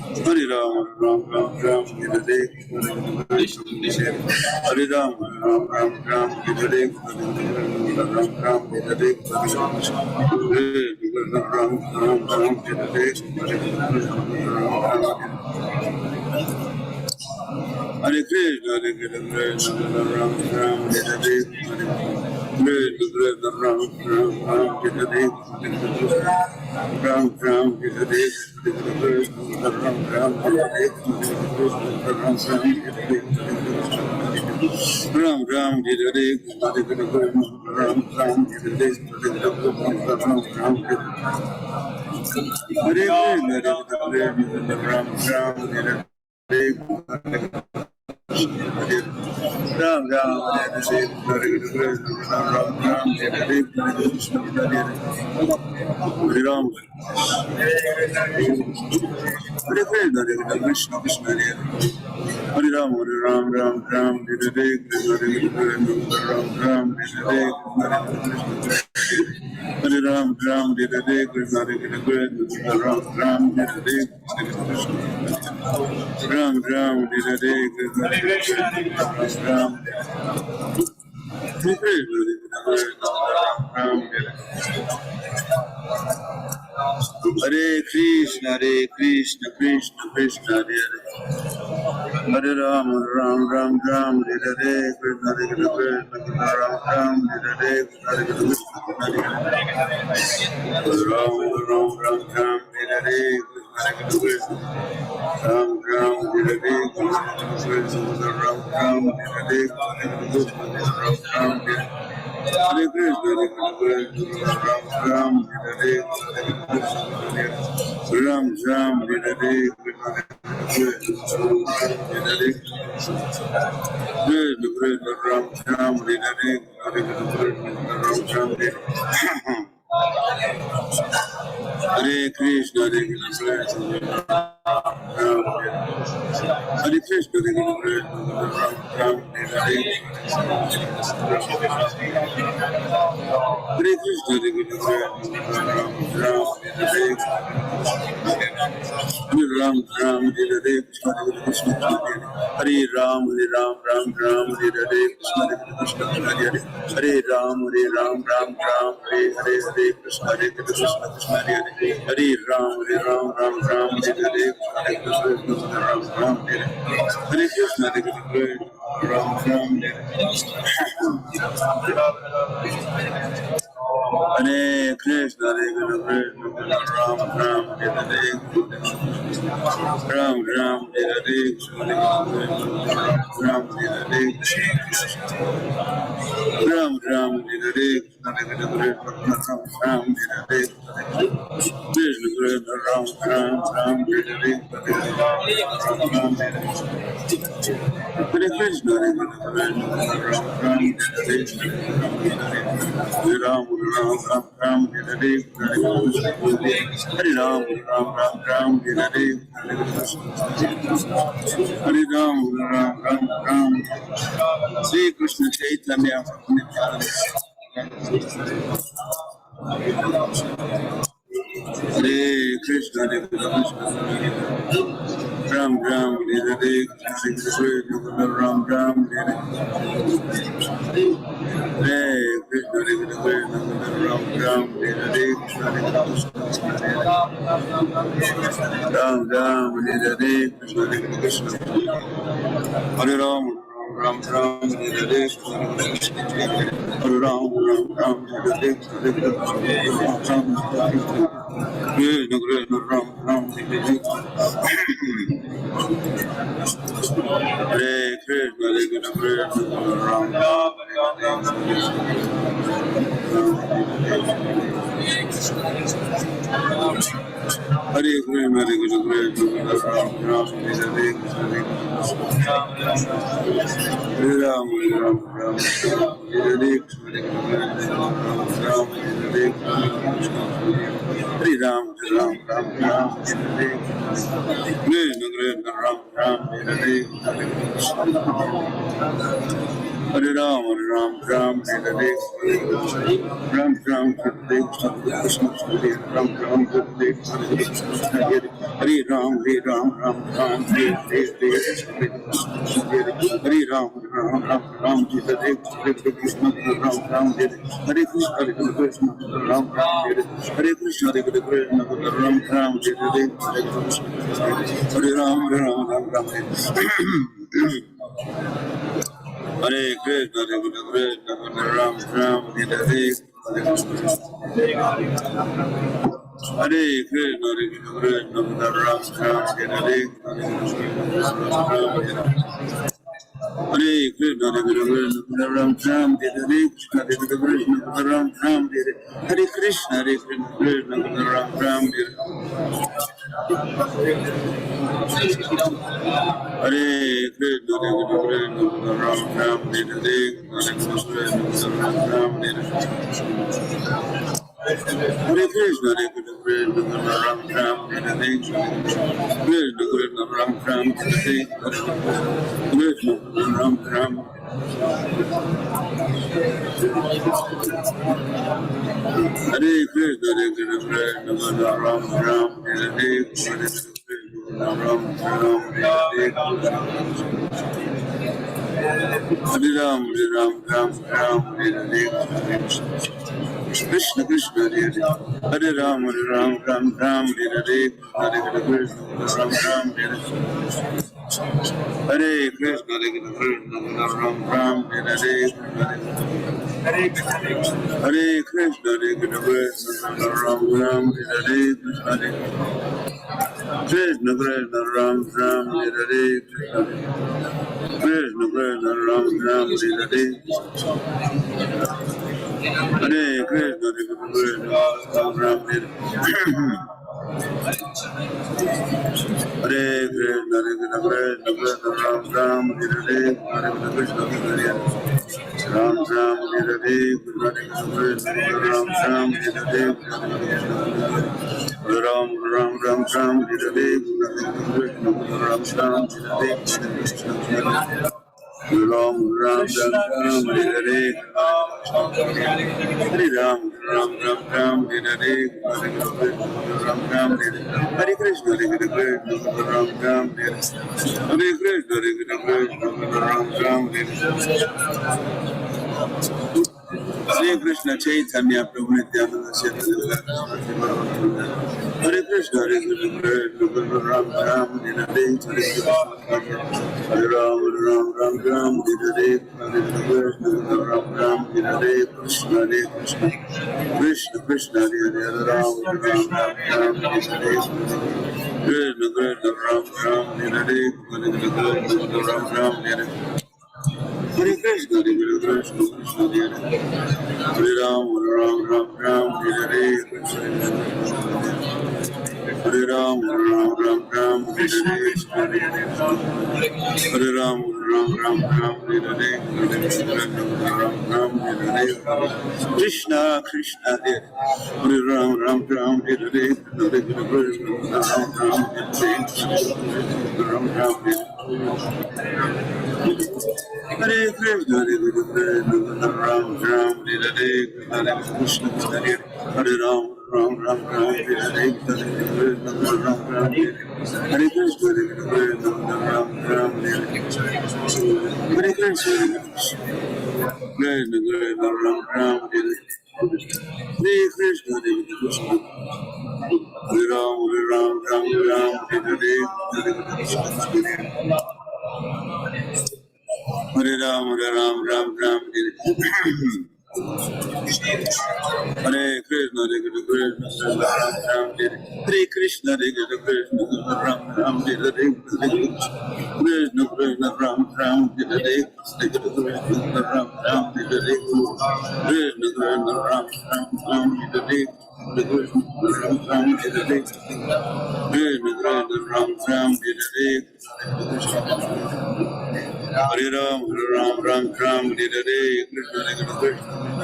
Hare Ram, Ram Ram, Hare Krishna, Hare Ram, Ram Ram, Hare Ram Ram, Hare Krishna, Ram Ram, Hare Hare Krishna, Hare Krishna, Ram Ram, Hare Krishna, Ram Ram, Hare Ram Ram, Hare Krishna, Ram Ram, Hare Ram Ram, Hare Krishna, Ram Ram, Hare Ram Ram, Hare Ram Ram, Hare Krishna, Ram Ram, Hare Krishna, Hare Ram, Hare Krishna, Krishna Hare Hare Ram, Ram Ram, Hare Krishna, Ram Ram, Hare Hare Ram Ram Hare Hare Krishna Krishna Krishna Ram Ram Hare Hare Ram Ram Hare Hare Krishna Krishna Ram Hare Krishna Krishna Krishna Hare Hare Hare Ram Ram Ram Ram Hare Hare Krishna Krishna Krishna Ram Ram Hare Hare Hare Krishna Ram Ram Ram Ram Hare Hare Krishna Krishna Ram Ram Hare Hare Krishna Krishna Ram Ram Hare Hare Krishna Ram Ram Hare Krishna Ram Ram Hare Hare Ram Ram Hare Hare Krishna Hare Krishna Hare Krishna Hare Krishna Ram Hare Hare Krishna Hare Ram Ram Hare Krishna Hare Ram Ram Ram Hare Krishna Hare Ram Ram Ram Hare Krishna Hare Krishna Hare Ram Ram Ram Hare Krishna Ram Ram Hare Krishna Ram Ram Hare Krishna Ram Ram Hare Ram Ram Hare Ram Hare Ram Ram Hare Ram Hare Krishna Ram Ram Ram Hare Hare Krishna Ram Ram Hare Ram Ram Hare Hare Ram Ram Hare Hare Ram Ram Sri Krishna Chaitanya Hare Krishna Ram Ram Hare Krishna Ram Ram Hare Krishna Ram Ram Hare Ram Ram Hare Krishna Hare Ram Ram Ram Hare Hare Ram Ram Hare Krishna Ram Ram Hare Hare Krishna Ram Ram Hare Krishna Ram Ram Hare Ram Ram Hare Krishna Hare Ram Ram Hare Krishna Ram Ram Hare Hare Ram Ram Hare Ram Ram Hare Krishna Hare Ram Ram Hare Hare Ram Ram Hare Hare Ram Hare Krishna Ram Ram Hare Hare Krishna Ram Ram Hare Krishna Ram Ram Hare Hare Ram Hare Krishna Ram Ram Hare Hare Krishna Ram Ram Hare Hare Krishna Ram Ram Hare Krishna Ram Ram Hare Hare Krishna Ram Ram Hare Hare Krishna Ram Ram Hare Hare Krishna Ram Ram Hare Krishna Ram Ram Hare Krishna Ram Ram Hare Krishna, Hare Krishna, Ram Ram, Hare Krishna, Ram Ram, Hare Ram, Ram Ram, Hare Krishna Krishna, Hare Ram, Ram Ram, Hare Krishna, Ram Ram, Hare Krishna, Ram Ram, Hare Hare Krishna, Ram Ram, Hare Krishna, Krishna Krishna, Ram Ram, Hare Krishna, Krishna Krishna, Ram Ram, Hare Hare Krishna, Ram Ram, Hare Hare Krishna, Ram Ram, Hare Krishna, Ram Ram, Hare Krishna, Ram Ram, Hare Ram Ram Ram Ram, Hare Krishna, Ram Ram, Hare Ram Ram Ram Ram, Hare Hare Ram Ram Ram Ram, Hare Ram Ram, Hare Krishna, Ram Ram, Hare Krishna, Ram Ram, Hare Krishna Chaitanya Prabhu Nityananda Chaitanya Hare Krishna Ram Ram, Hare Ram Ram Ram Ram, Hare Krishna Ram Ram, Hare Krishna Krishna Krishna, Hare Ram Ram Ram, Krishna Ram Ram, Hare Ram Ram, Hare Krishna, Krishna Hare Ram Ram Ram Ram, Hare Krishna Hare Ram Ram Ram Ram, Hare Krishna Hare Ram Ram Ram Ram, Hare Ram Ram, Hare Krishna Krishna Hare Ram Ram Ram, Hare Krishna Ram Ram, Hare Krishna, Ram Ram, Hare Krishna, Hare Ram, Ram Ram, Hare Krishna, Ram Ram, Hare Krishna, Ram Ram, Hare Krishna, Ram Ram, Hare Krishna, Hare Ram, Ram Ram, Hare Hare Ram, Ram Ram, Hare Krishna, Ram Ram, Hare Krishna, Ram Ram, Hare Krishna, Ram Ram, Hare Krishna, Ram Ram, Hare Krishna, Ram Ram, Hare Hare Ram, Ram Ram, Hare Krishna,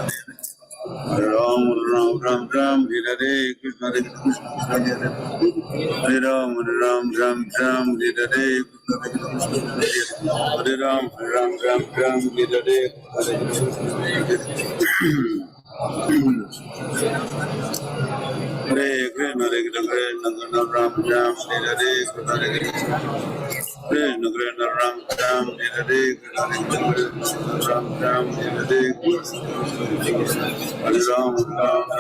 Hare Ram, Ram Ram, Hare Krishna, Hare Ram, Ram Ram, Hare Hare Ram, Ram Ram, Hare Hare Krishna, Ram Ram, Hare Krishna, Krishna Krishna, Ram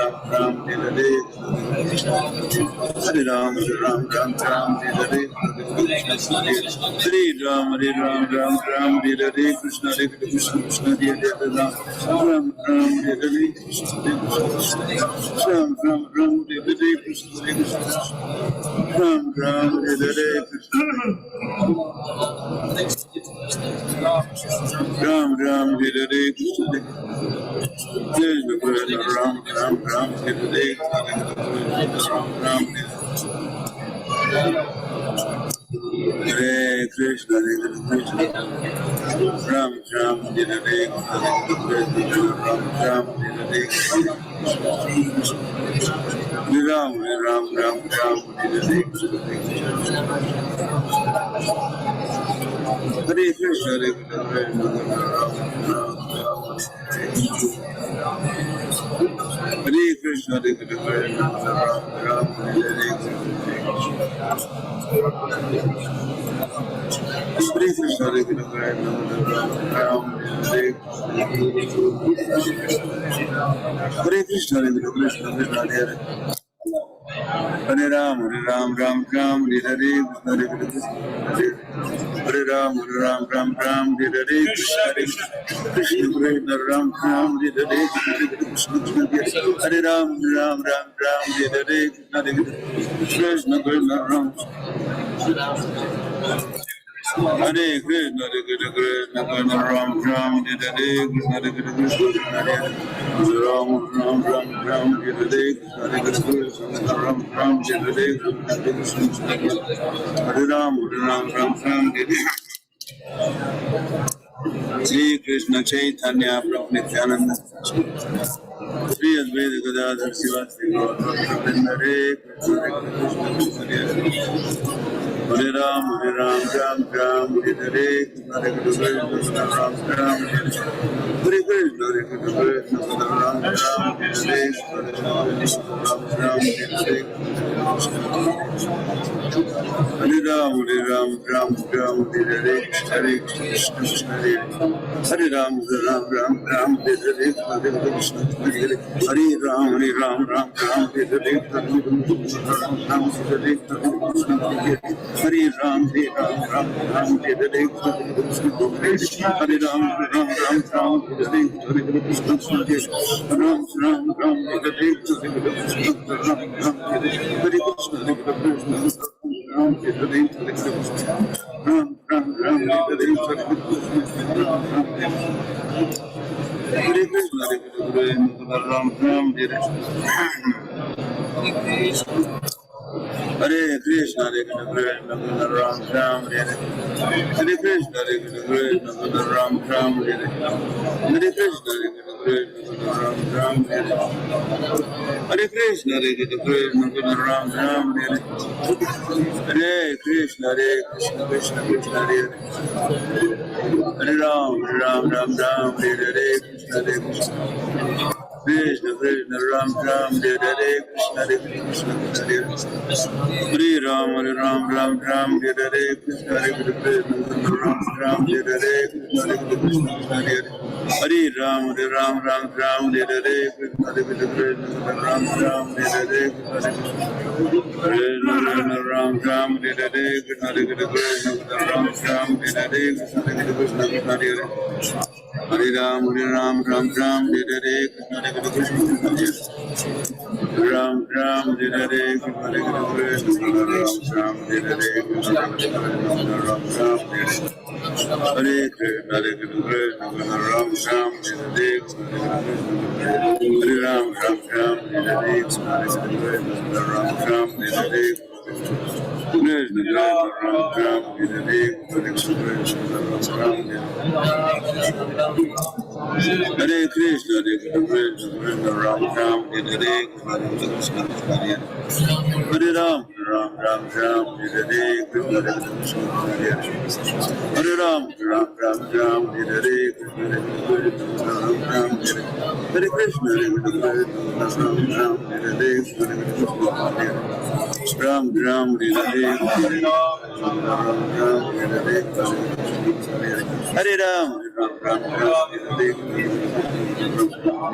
Ram, Hare Ram Ram, Hare Hare Ram, Ram Ram, Hare Hare Ram, Ram Ram, Hare Hare Ram, Ram Hare Krishna, Krishna, Hare Ram, Ram Ram, Hare Ram Ram, Hare Krishna, Ram Ram, Hare Krishna, Ram Ram, Hare Krishna, Krishna Krishna, Ram Ram, Hare Ram Ram, Hare Krishna, Ram Ram, Hare Krishna, Ram Ram, Hare Ram Ram, Hare Hare Krishna, Hare Krishna, Hare Krishna, Hare Krishna, Ram, Hare Krishna, Hare Krishna, Hare Krishna, Ram, Hare Krishna, Hare Krishna, Hare Hare Ram, Ram, Ram, Hare Krishna, Hare Krishna, Hare Ram, Ram, Hare Krishna, Krishna, Krishna, Ram, Hare Krishna, Hare Ram, Hare Krishna, Krishna, Krishna, Ram. Hare Krishna, Hare Krishna, Krishna Ram, Hare Krishna, Hare Krishna, Ram, Hare Krishna, Hare Krishna, Ram, Hare Krishna, Hare Ram, Hare Shri Krishna Chaitanya Prabhu Nityananda Shri Advaita Gadadhar Sivasri Gaura Hare Krishna, Hare Krishna, Hare Ram, Ram, Hare Hare, Hare Krishna, Ram, Hare Krishna, Hare Krishna, Ram, Hare Hare, Hare Ram, Hare Krishna, Hare Ram, Hare Krishna, Hare Ram, Hare Krishna, Hare Ram, Hare Krishna, Hare Ram, Hare Krishna, Ram, Hare Hare Krishna, Hare Krishna, Ram, Hare Hare Krishna, Hare Krishna, Ram, Hare Hare Krishna, Hare Ram, Hare Krishna, Hare Krishna, Ram, Hare Hare Krishna, Krishna, Krishna, Hare Hare Ram, Hare Hare Krishna, Krishna, Krishna, Ram, Hare Hare Krishna, Krishna, Hare Hare Ram, Hare Hare Krishna, Ram, Hare Hare Krishna, Krishna, Hare Hare Ram, Hare Hare Krishna, Ram, Hare Hare Ram, Hare Hare Krishna, Ram, Hare Hare Krishna, Hare Hare Ram, Hare Hare Krishna, Ram, Hare Hare Krishna, Ram, Hare Hare Krishna, Hare Krishna, Hare Krishna, Ram, Hare Hare Hare Ram, Hare Hare Krishna, Ram, Hare Hare Krishna, Hare Krishna, Ram, Hare Hare Hare Ram, Hare Hare Krishna, Hare Ram, Hare Hare Krishna, Hare Krishna, Ram, Hare Hare Hare Ram, Hare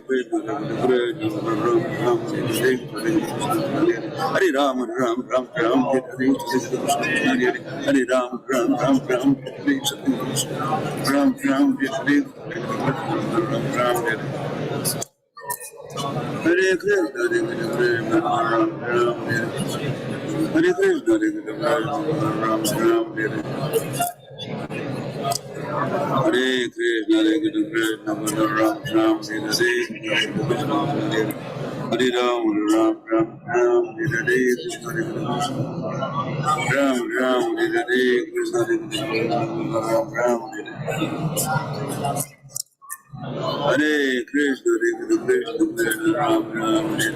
Krishna, Hare Ram, Hare Ram, Hare Krishna, Hare Krishna, Ram, Hare Hare Krishna, Hare Krishna, Ram, Hare Hare Ram, Hare Krishna, Ram, Hare Krishna, Ram, Hare Krishna, Ram, Hare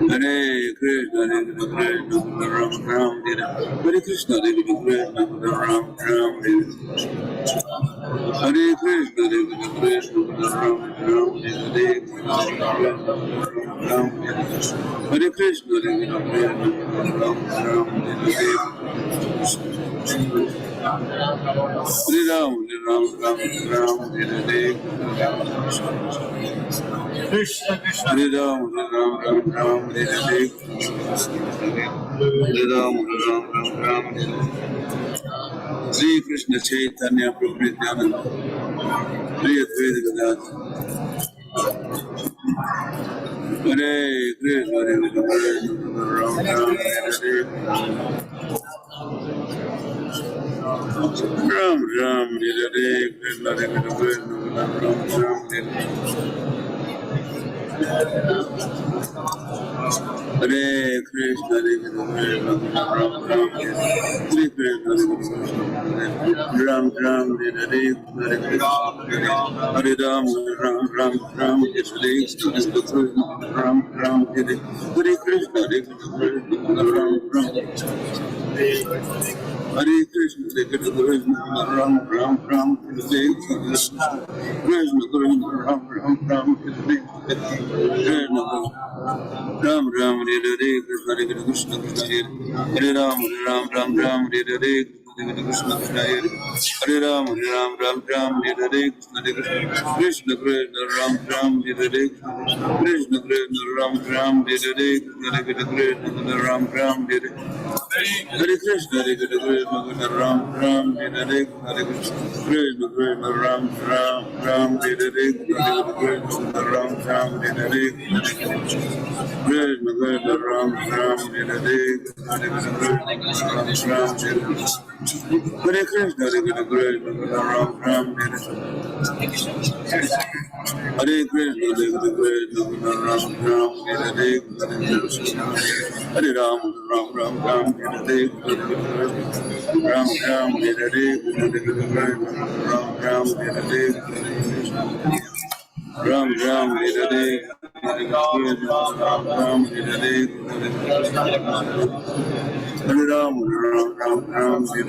Hare Krishna, Hare Krishna, Ram Ram, Hare Krishna, Hare Krishna, Ram Ram, Hare Krishna, Hare Krishna, Ram Ram, Hare Krishna, Hare Krishna, Ram Ram, Hare Ram, Ram Ram, Ram, Hare Krishna Krishna. Hare Ram, Ram Ram, Ram, Hare Ram, Ram Ram, Ram, Shri Krishna Chaitanya Prabhu Nityananda, Shri Advaita Gadadhar. Hare Krishna, Hare Krishna, Ram Ram, Hare Ram Ram, Hare Krishna, Hare Krishna, Ram Ram, Hare Krishna, Hare Krishna, Ram Ram, Hare Krishna, Ram Ram, Hare Krishna, Hare Ram, Ram Ram, Ram Krishna, Ram Ram, Hare Krishna, Hare Krishna, Ram Ram. Hare Krishna, Hare Krishna, Ram Ram, Ram Krishna, Krishna Krishna, Ram Ram, Ram Krishna, Ram Ram, Hare Krishna, Hare Krishna, Hare Ram, Ram Ram, Ram Hare Krishna, Hare Ram, Ram Ram, Ram Hare Krishna, Krishna Krishna, Ram Ram Hare Krishna, Krishna Ram Ram Hare Krishna, Ram Ram Hare Hare Krishna, Hare Krishna, Ram Ram, Hare Krishna, Krishna Krishna, Ram Ram, Ram Hare Krishna, Ram Ram, Hare Krishna, Krishna Krishna, Ram Ram, Hare Krishna, Ram Ram, Hare Krishna, Hare Krishna, Ram Ram, Hare Krishna, Hare Krishna, Ram Ram, Hare Krishna, Hare Ram, Ram Ram, Ram Hare Ram Ram, Hare Ram Ram, Hare Ram Ram, Hare Ram Ram, Hare Hare Ram, Ram Ram, Ram Hare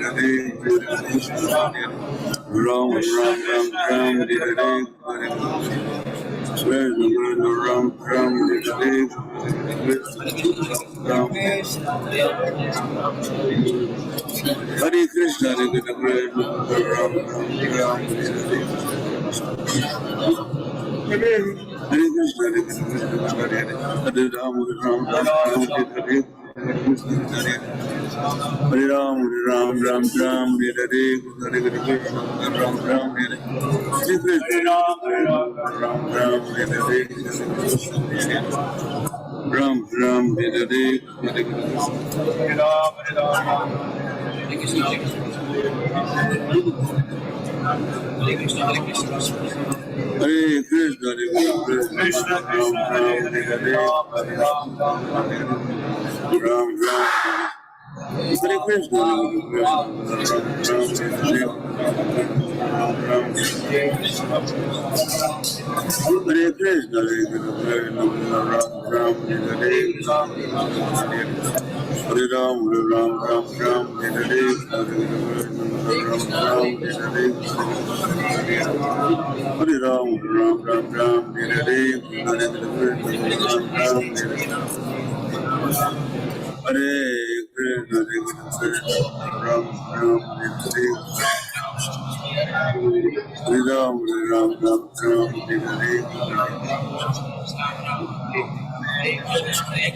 Ram Ram, Ram Hare Ram Ram, Hare Hare Krishna, Hare Krishna, Ram Ram, Hare Krishna, Hare Krishna, Hare Ram, Ram Ram, Hare Ram, Ram Ram, Ram Hare Krishna, Ram Ram, Hare Krishna, Ram Ram, Hare Ram Ram, Hare Hare Krishna, Krishna Ram Ram, Hare Ram Ram, Hare Krishna, Hare Krishna, Ram Hare Ram, Ram Ram, Ram Hare Hare Ram, Ram Ram, Ram Hare Hare Krishna, Ram Ram, Hare Ram, Ram Ram, Ram Hare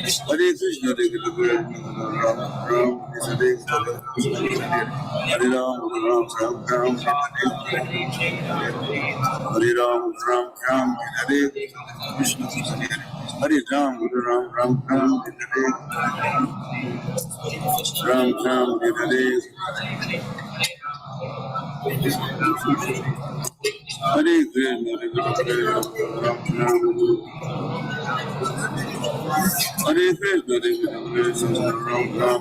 Hare Krishna, Hare Ram Ram, Hare Ram, Ram Ram, Ram Hare Ram, Ram Ram, Hare Krishna, Hare Ram, Ram Ram, Ram Hare Ram Ram, Hare Hare Krishna, Hare Krishna, Ram Ram.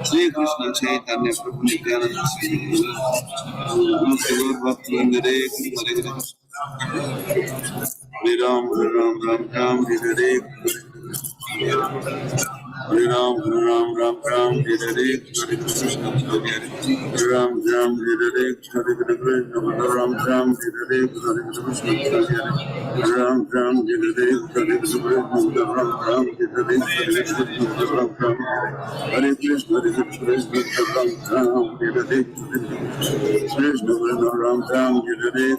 Shri Krishna Chaitanya Prabhu Nityananda, Namaste Gaur Bhaktivinoda Hare Krishna, Hare Krishna. Hare Ram, Ram Ram, Ram Hare Hare Ram, Ram Ram, Ram Hare Hare Krishna, Hare Ram, Ram Hare Hare Krishna, Hare Krishna, Ram Ram Hare Hare Krishna, Hare Ram, Ram Hare Hare Krishna, Hare Ram, Ram Hare Hare Krishna, Ram Ram Hare Krishna, Hare Krishna, Ram Ram Hare Hare Krishna, Ram Ram Hare Hare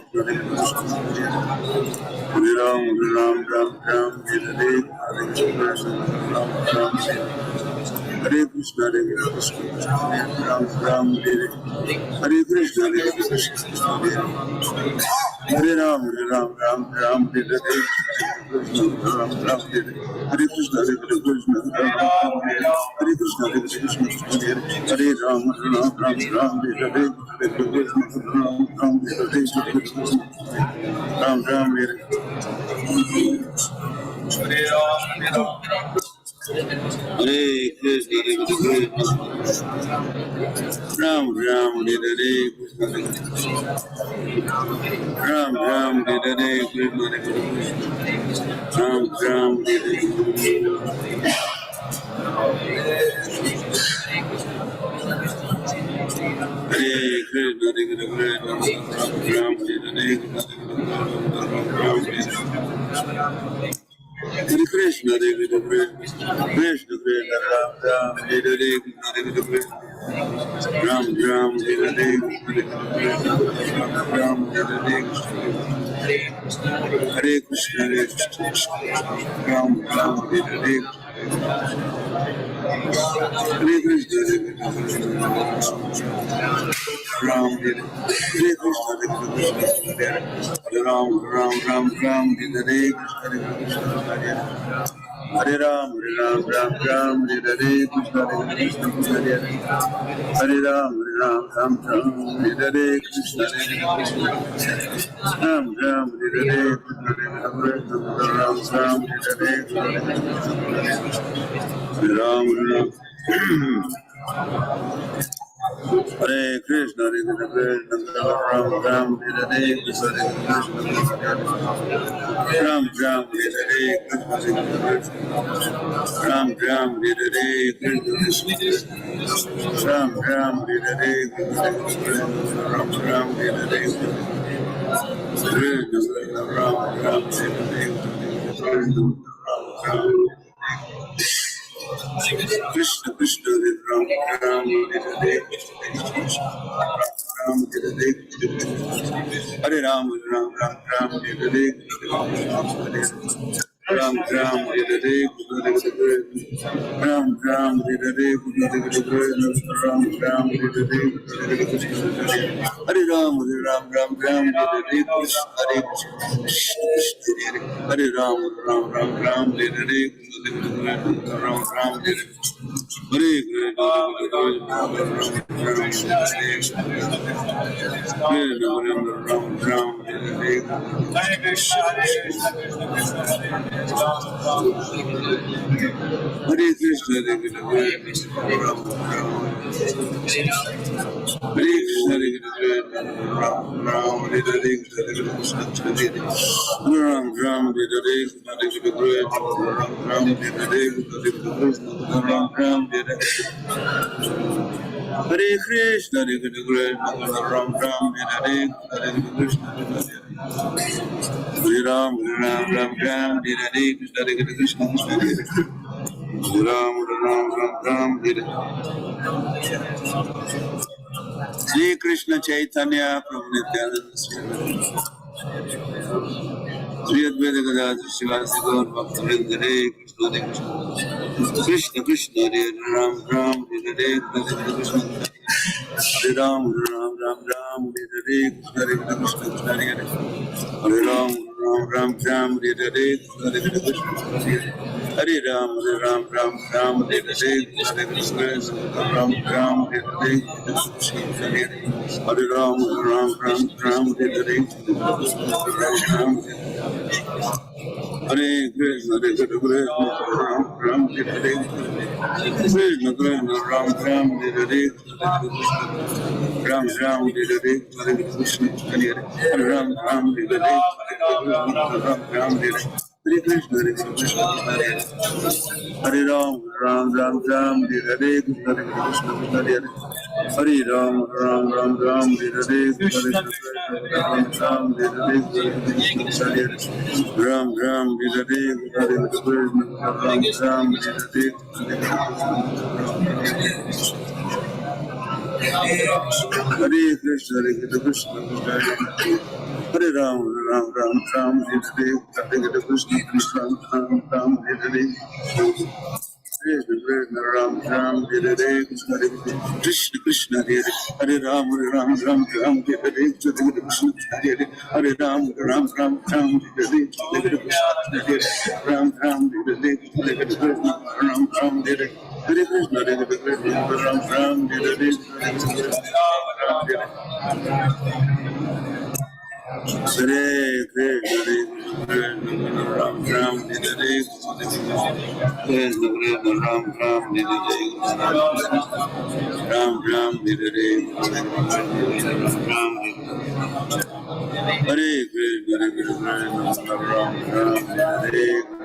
Hare Ram, Ram Ram, Ram Hare Hare Krishna, Ram Ram Hare Krishna, Hare Krishna, Ram Ram Hare Krishna, Hare Krishna, Hare Ram, Ram Ram, Ram Hare Hare Krishna, Ram Ram Hare Krishna, Hare Krishna, Hare Krishna, Hare Krishna, Hare Ram, Ram Ram, Ram Hare Hare Krishna, Ram Ram Hare Krishna, Ram Ram Hare Hare Krishna, Ram Ram Hare Hare Krishna, Ram Ram Hare Hare Krishna, Ram Ram Hare Krishna, Ram Hare Krishna, Hare Krishna, Ram Ram Hare Hare Ram Ram Hare Hare Ram Hare Hare Hare Krishna, Ram Ram Hare Hare Hare Krishna, Ram Hare Krishna, Hare Ram, Ram Ram, Ram Hare Krishna, Hare Ram, Ram Ram, Ram Hare Krishna, Hare Ram, Ram Ram, Ram Hare Krishna, Ram Ram Hare Krishna, Ram Ram Hare Ram Ram. Hare Krishna, Hare Krishna, Ram Ram Hare Krishna, Ram Ram Hare Krishna, Ram Ram Hare Krishna, Ram Ram Hare Krishna, Ram Ram Hare Krishna, Ram Ram Hare Krishna, Krishna, Ram Ram Hare Ram Hare Hare Ram, Ram Ram, Ram Hare Ram Ram Hare Ram Ram Hare Ram Ram Hare Hare Ram, Ram Ram, Ram Hare Krishna, Hare Ram, Ram Ram, Ram Hare Ram Ram Hare Hare Hare Krishna, Hare Krishna, Ram Ram, Hare Krishna, Ram Ram, Hare Krishna, Ram Ram, Hare Krishna, Ram Ram, Hare Krishna, Hare Krishna, Ram Ram, Hare Krishna, Hare Ram, Ram Ram, Ram Hare Krishna, Hare Krishna, Ram Ram, Ram Hare. Shri Krishna Chaitanya Prabhu Nityananda Shri Advaita Gadadhar Sivasi Gaur Bhaktivinoda Hare Krishna, Hare Krishna, Krishna, Hare Ram, Ram Hare Krishna, Hare Ram, Ram Ram, Ram Hare Krishna, Hare Krishna, Hare Ram, Ram Ram, Hare Krishna, Hare Krishna, Hare Ram, Ram Ram, Ram Hare Krishna, Hare Krishna, Ram Ram Hare Krishna, Hare Ram, Ram Ram, Ram Hare Krishna, Ram Hare Krishna, Hare Krishna, Ram Ram Hare Krishna, Krishna Krishna, Ram Ram Hare Krishna, Ram Ram Hare Hare Krishna Hare Hare Ram Ram Hare Hare Ram Ram Hare Hare Krishna Hare Hare Ram Ram Ram Ram Hare Hare Krishna Hare Hare Hare Ram Ram Ram Ram Hare Hare Krishna Ram Ram Hare Hare Krishna Hare Hare Ram Ram Hare Hare Hare Krishna Ram Ram Hare Hare Hare Krishna Hare Ram Ram Ram Ram Hare Hare Krishna Krishna Ram Ram Hare Hare Krishna Ram Ram Hare Hare Krishna Krishna Hare Hare Ram Ram Ram Ram Hare Hare Krishna Hare Hare Ram Ram Ram Ram Hare Hare Krishna Hare Ram Ram Hare Hare Krishna Ram Ram Hare Hare Krishna Hare Krishna Ram Ram Hare Hare Hare Krishna Ram Ram Hare Hare Krishna Ram Ram Hare Hare Ram Ram Hare Hare Ram Hare Krishna Ram Ram Hare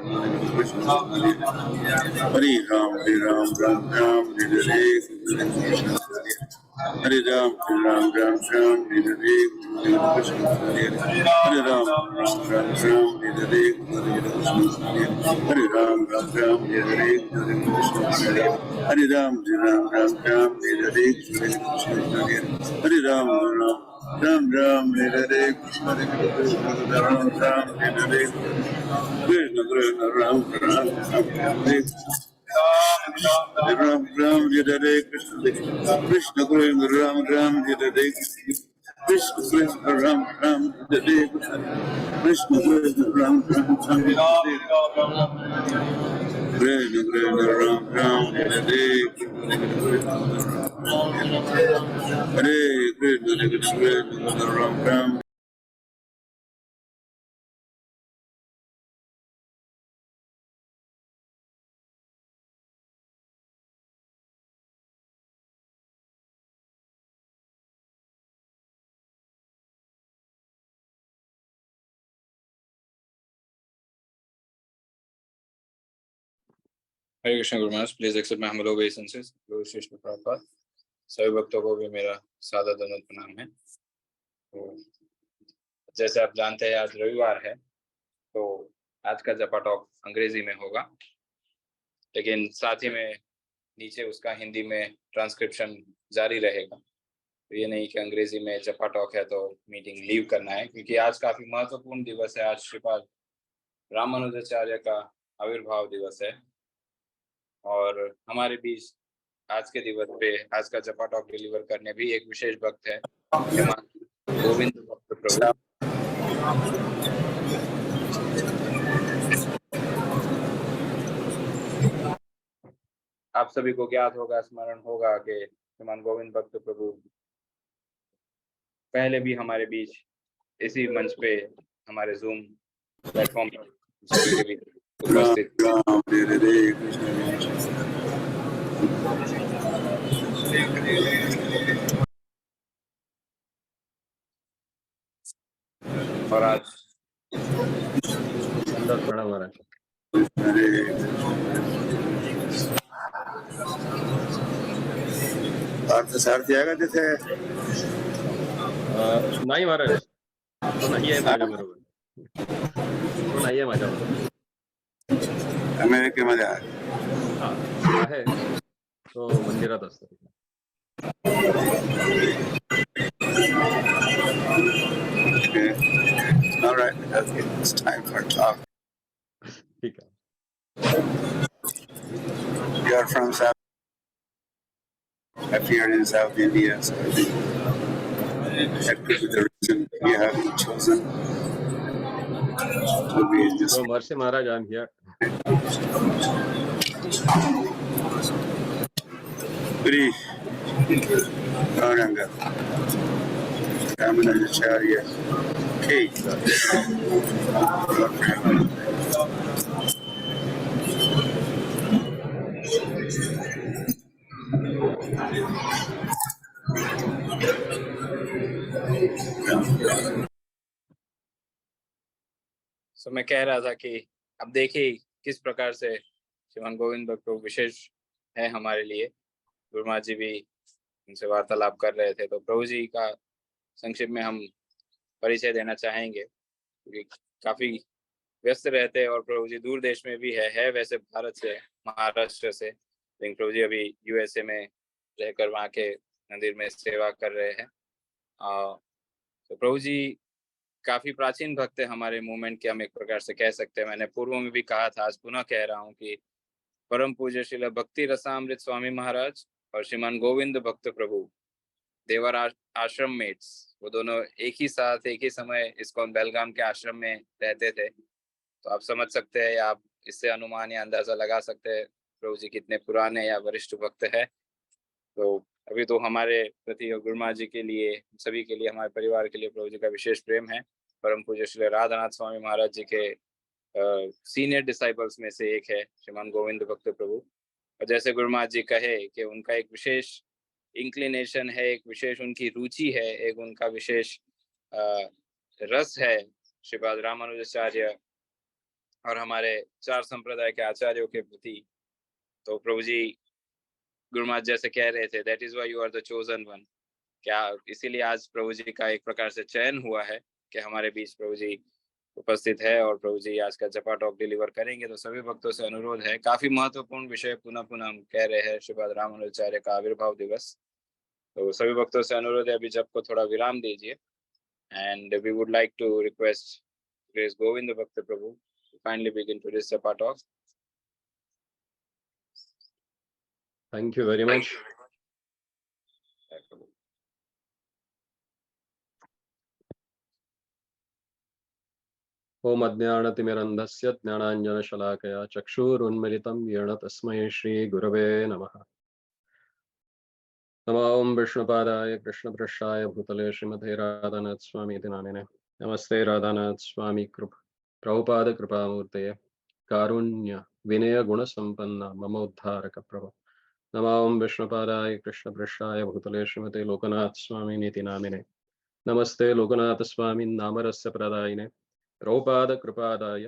Krishna Hare Ram Ram Ram Hare Hare Hare Ram Ram Ram Ram Hare Hare Krishna Hare Hare Ram Ram Ram Hare Hare Hare Ram Ram Hare Hare Krishna Hare Hare Ram Ram Ram Hare Hare Krishna Hare Hare Ram Ram Ram Hare Hare Krishna Hare Ram Ram Hare Hare Krishna Ram Ram Hare Ram Ram Hare Hare Krishna Krishna Ram Ram Hare Hare Krishna Krishna Ram Ram Hare Hare Krishna Krishna Ram Ram Hare Hare Krishna Ram Ram Hare Hare Hare Krishna Ram Ram Hare Krishna Guru Maharaj, please accept my humble obeisances। गुरु शिष्य प्रभुपाद, सभी भक्तों को भी मेरा सादर दंडवत प्रणाम है। तो जैसे आप जानते हैं आज रविवार है, तो आज का जपा टॉक अंग्रेजी में होगा, लेकिन साथ ही में नीचे उसका हिंदी में ट्रांसक्रिप्शन जारी रहेगा। तो ये नहीं कि अंग्रेजी में जपा टॉक है तो मीटिंग लीव करना है, क्योंकि आज काफी महत्वपूर्ण दिवस है। आज श्रीपाद रामानुजाचार्य का आविर्भाव दिवस है और हमारे बीच आज के दिवस पे आज का जपा टॉक डिलीवर करने भी एक विशेष भक्त है, गोविंद भक्त प्रभु। आप सभी को ज्ञात होगा, स्मरण होगा कि श्रीमान गोविंद भक्त प्रभु पहले भी हमारे बीच इसी मंच पे हमारे जूम प्लेटफॉर्म पर उपस्थित। और आज थोड़ा हमारा सारथी आएगा जैसे नाही महाराज, तो नाही आहे माझ्या बरोबर, तो नाही आहे माझ्या बरोबर। अमेरिकेमध्ये आहे, तो मंदिरात असतो। Okay. All right, it's time for talk. ठीक है। You're from South. Appeared in South India, so I think that could be the reason you haven't chosen to be in this. So Mercy Maharaj, I'm here. Please, Gauranga, Ramanujacharya, Kate. मैं कह रहा था कि अब देखिए किस प्रकार से श्रीमान गोविंद भक्त प्रभु विशेष है हमारे लिए। गुरु महाराज जी भी उनसे वार्तालाप कर रहे थे, तो प्रभु जी का संक्षिप्त में हम परिचय देना चाहेंगे, क्योंकि काफी व्यस्त रहते हैं और प्रभु जी दूर देश में भी है वैसे भारत से, महाराष्ट्र से, लेकिन प्रभु जी अभी यूएसए में रहकर वहाँ के मंदिर में सेवा कर रहे हैं। तो प्रभु जी काफी प्राचीन भक्त है हमारे मूवमेंट के, हम एक प्रकार से कह सकते हैं। मैंने पूर्व में भी कहा था, आज पुनः कह रहा हूँ कि परम पूज्य श्रील भक्ति रसामृत स्वामी महाराज और श्रीमान गोविंद भक्त प्रभु, देवर आश्रम मेट्स, वो दोनों एक ही साथ एक ही समय इस्कॉन बेलगाम के आश्रम में रहते थे। तो आप समझ सकते हैं, या आप इससे अनुमान या अंदाजा लगा सकते हैं प्रभु जी कितने पुराने या वरिष्ठ भक्त है। तो अभी तो हमारे प्रति और गुरु महाराज जी के लिए, सभी के लिए, हमारे परिवार के लिए प्रभु जी का विशेष प्रेम है। परम पूज्य श्री राधानाथ स्वामी महाराज जी के सीनियर डिसाइपल्स में से एक है श्रीमान गोविंद भक्त प्रभु। और जैसे गुरु महाराज जी कहे कि उनका एक विशेष इंक्लिनेशन है, एक विशेष उनकी रुचि है, एक उनका विशेष रस है श्रीपाद रामानुजाचार्य और हमारे चार संप्रदाय के आचार्यों के प्रति। तो प्रभु जी गुरु महाराज जैसे कह रहे थे, that is why you are the chosen one. क्या इसीलिए आज प्रभु जी का एक प्रकार से चयन हुआ है कि हमारे बीच प्रभु जी उपस्थित है और प्रभु जी आज का जपा टॉक डिलीवर करेंगे। तो सभी भक्तों से अनुरोध है, काफी महत्वपूर्ण विषय पुनः पुनः हम कह रहे हैं, श्रीपाद रामानुजाचार्य का आविर्भाव दिवस। तो सभी भक्तों से अनुरोध है, अभी जप को थोड़ा विराम दीजिए। And we would like to request grace Govind Bhakta Prabhu kindly begin to this japa talk. Thank you very much. ओम अज्ञानतिमिरन्धस्य ज्ञानाञ्जनशलाकया चक्षुरुन्मिलितं येन तस्मै श्रीगुरवे नमः। नमो ओं विष्णुपादाय कृष्णपृष्ठाय भूतले श्रीमते राधानाथ स्वामी इति नामिने। नमस्ते राधानाथ स्वामी प्रभुपाद कृपामूर्तये कारुण्य विनय गुणसम्पन्न मम उद्धारक प्रभो। नमो ओं विष्णुपादाय कृष्णपृष्ठाय भूतले श्रीमते लोकनाथ स्वामी इति नामिने। नमस्ते लोकनाथ स्वामी नामरस्य प्रदायिने प्रभुपाद कृपादाय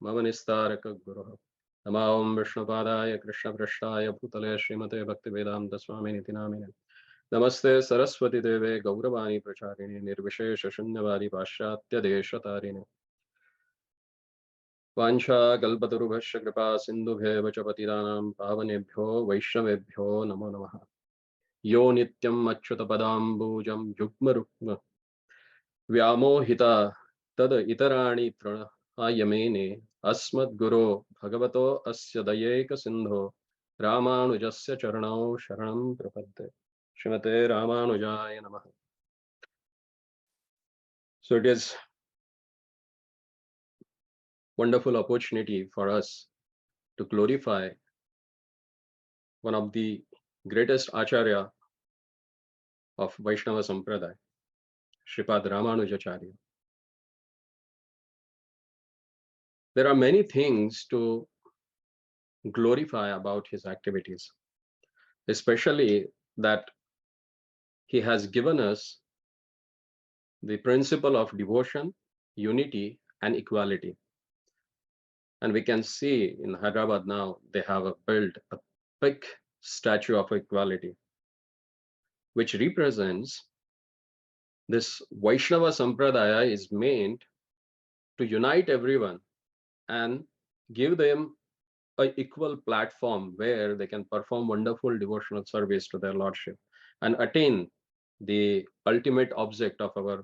मम निस्तारक गुरुः। नमो ओं विष्णुपादाय कृष्णपृष्ठाय भूतले श्रीमते भक्तिवेदांत स्वामी इति नामिने। नमस्ते सरस्वती देवे गौरवाणी प्रचारिणे निर्विशेष शून्यवादी पाश्चात्य देशतारिणे। वाञ्छा कल्पतरुभ्यश्च कृपा सिन्धुभ्येव च पतितानां पावनेभ्यो वैष्णवेभ्यो नमो नमः। यो नित्यम् अच्युतपदाम्बुजं युग्मरुग्म व्यामोहिता तद इतराणि तृणायमेने अस्मद्गुरो भगवतो अस्य दयैक सिन्धो रामानुजस्य चरणौ शरणं प्रपद्ये। श्रीमते रामानुजाय नमः। So it is wonderful opportunity for us to glorify one of the greatest acharya of Vaishnava Sampradaya, Shripad Ramanujacharya. There are many things to glorify about his activities, especially that he has given us the principle of devotion, unity, and equality. And we can see in Hyderabad now, they have built a big statue of equality, which represents this Vaishnava Sampradaya is meant to unite everyone and give them an equal platform where they can perform wonderful devotional service to their Lordship and attain the ultimate object of our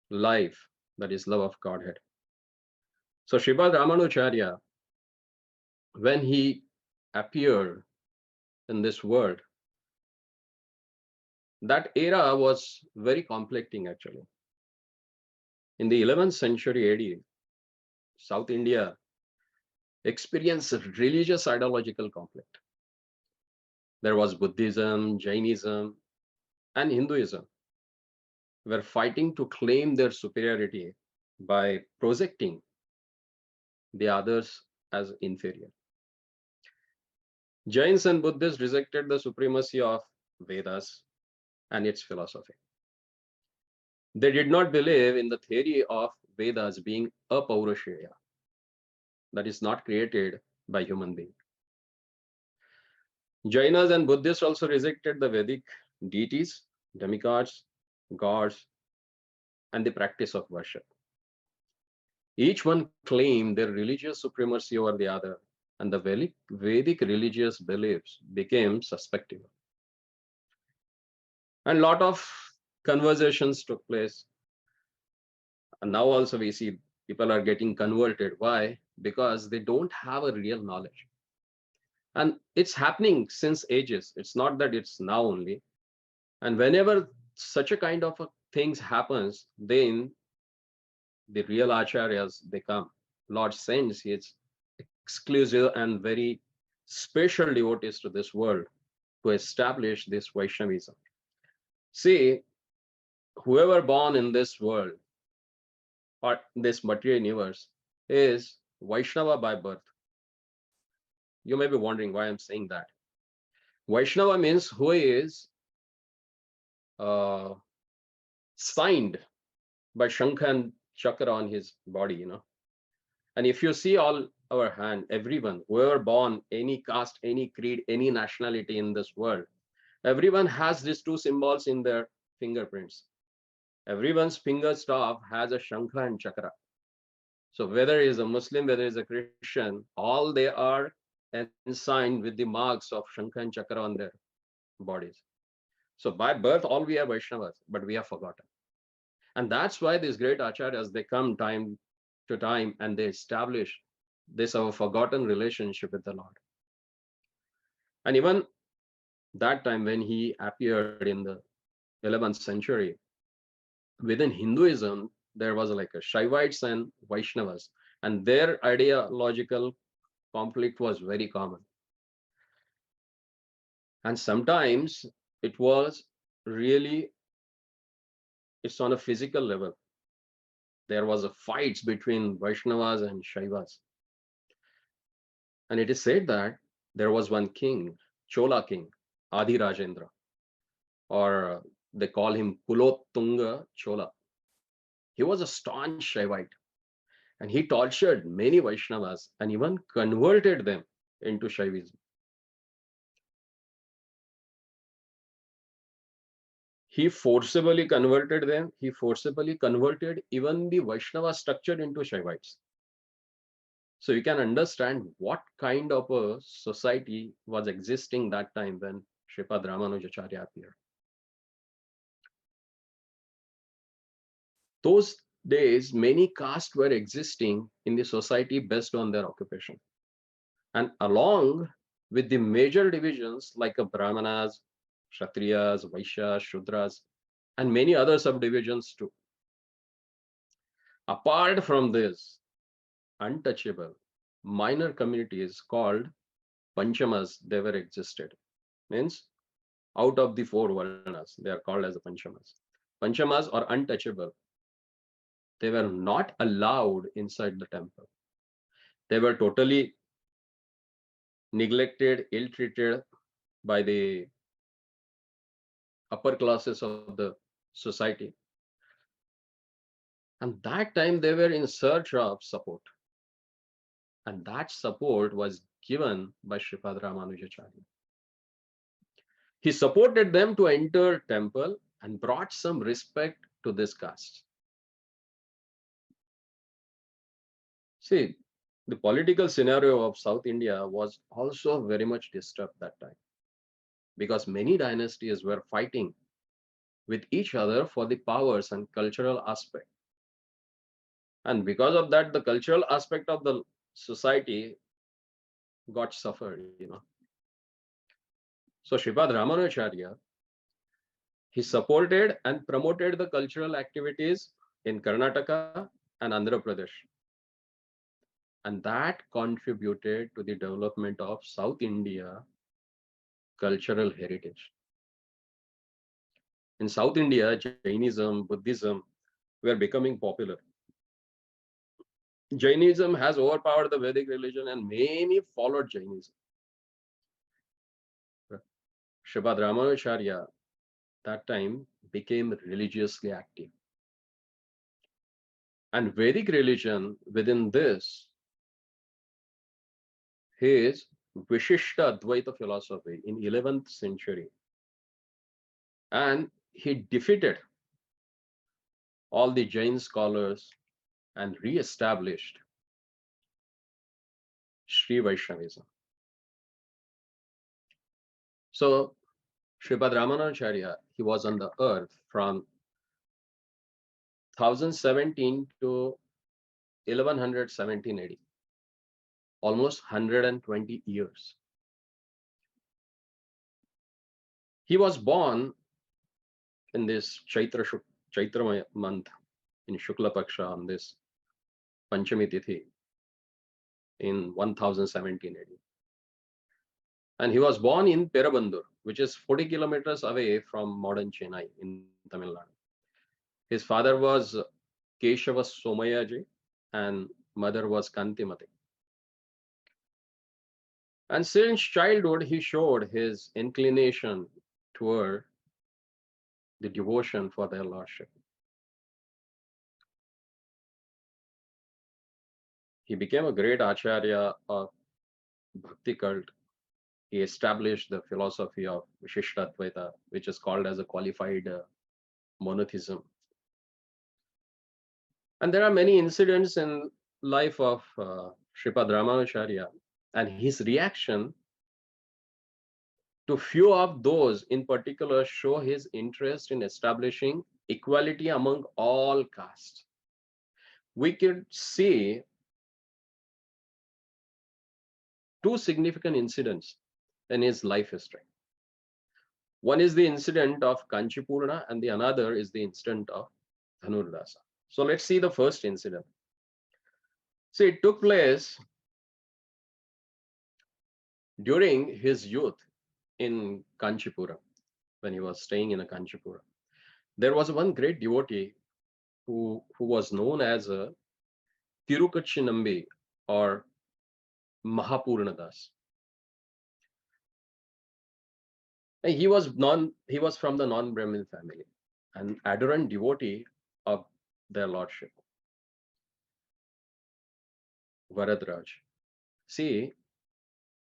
life, that is love of Godhead. So Sripad Ramanujacharya, when he appeared in this world, that era was very conflicting actually. In the 11th century AD, South India experienced religious ideological conflict. There was Buddhism, Jainism, and Hinduism were fighting to claim their superiority by projecting the others as inferior. Jains and Buddhists rejected the supremacy of Vedas and its philosophy. They did not believe in the theory of Vedas being apaurusheya, that is not created by human being. Jainas and Buddhists also rejected the Vedic deities, demigods, gods, and the practice of worship. Each one claimed their religious supremacy over the other, and the Vedic religious beliefs became suspectable. And a lot of conversations took place. And now also we see people are getting converted. Why? Because they don't have a real knowledge. And it's happening since ages. It's not that it's now only. And whenever such a kind of a things happens, then the real acharyas, they come. Lord sends his exclusive and very special devotees to this world to establish this Vaishnavism. See, whoever born in this world or this material universe is Vaishnava by birth. You may be wondering why I'm saying that. Vaishnava means who is signed by Shankha and Chakra on his body, you know. And if you see all our hand, everyone, whoever born, any caste, any creed, any nationality in this world, everyone has these two symbols in their fingerprints. Everyone's finger staff has a Shankha and Chakra. So whether he is a Muslim, whether he is a Christian, all they are ensigned with the marks of Shankha and Chakra on their bodies. So by birth, all we are Vaishnavas, but we have forgotten. And that's why these great acharyas, they come time to time and they establish this our forgotten relationship with the Lord. And even that time when he appeared in the 11th century, within Hinduism, there was like a Shaivites and Vaishnavas, and their ideological conflict was very common. And sometimes it was really, it's on a physical level. There was a fights between Vaishnavas and Shaivas. And it is said that there was one king, Chola king, Adi Rajendra, or they call him Kulottunga Chola. He was a staunch Shaivite, and he tortured many Vaishnavas and even converted them into Shaivism. He forcibly converted them. He forcibly converted even the Vaishnava structure into Shaivites. So you can understand what kind of a society was existing that time when Sripad Ramanujacharya appeared. Those days, many castes were existing in the society based on their occupation. And along with the major divisions like Brahmanas, Kshatriyas, Vaishyas, Shudras, and many other subdivisions too. Apart from this, untouchable minor communities called Panchamas, they were existed. Means out of the four Varnas, they are called as the Panchamas. Panchamas are untouchable. They were not allowed inside the temple. They were totally neglected, ill-treated by the upper classes of the society. And that time they were in search of support. And that support was given by Sripad Ramanujacharya. He supported them to enter temple and brought some respect to this caste. See, the political scenario of South India was also very much disturbed that time because many dynasties were fighting with each other for the powers and cultural aspect. And because of that, the cultural aspect of the society got suffered, you know. So Sripad Ramanujacharya, he supported and promoted the cultural activities in Karnataka and Andhra Pradesh. And that contributed to the development of South India cultural heritage. In South India, Jainism, Buddhism were becoming popular. Jainism has overpowered the Vedic religion and many followed Jainism. Sripad Ramanujacharya that time became religiously active. And Vedic religion, within this, his Vishishta Advaita philosophy in 11th century. And he defeated all the Jain scholars and re-established Sri Vaishnavism. So Sripad Ramanujacharya, he was on the earth from 1017 to 1117 AD, almost 120 years. He was born in this Chaitra month in Shukla Paksha on this Panchami Tithi in 1017 AD. And he was born in Perabandur, which is 40 kilometers away from modern Chennai in Tamil Nadu. His father was Keshava Somayaji and mother was Kantimati. And since childhood, he showed his inclination toward the devotion for their lordship. He became a great acharya of Bhakti cult. He established the philosophy of Vishishta-Advaita, which is called as a qualified monotheism. And there are many incidents in life of Sripad Ramanujacharya, and his reaction to few of those in particular show his interest in establishing equality among all castes. We could see two significant incidents in his life history. One is the incident of Kanchipurna and the another is the incident of Dhanurdasa. So let's see the first incident. So it took place during his youth in Kanchipura, when he was staying in a Kanchipura. There was one great devotee who was known as a Tirukachinambi or Mahapurnadas. And he was from the non-Brahmin family, an adherent devotee of their lordship, Varadraj. See,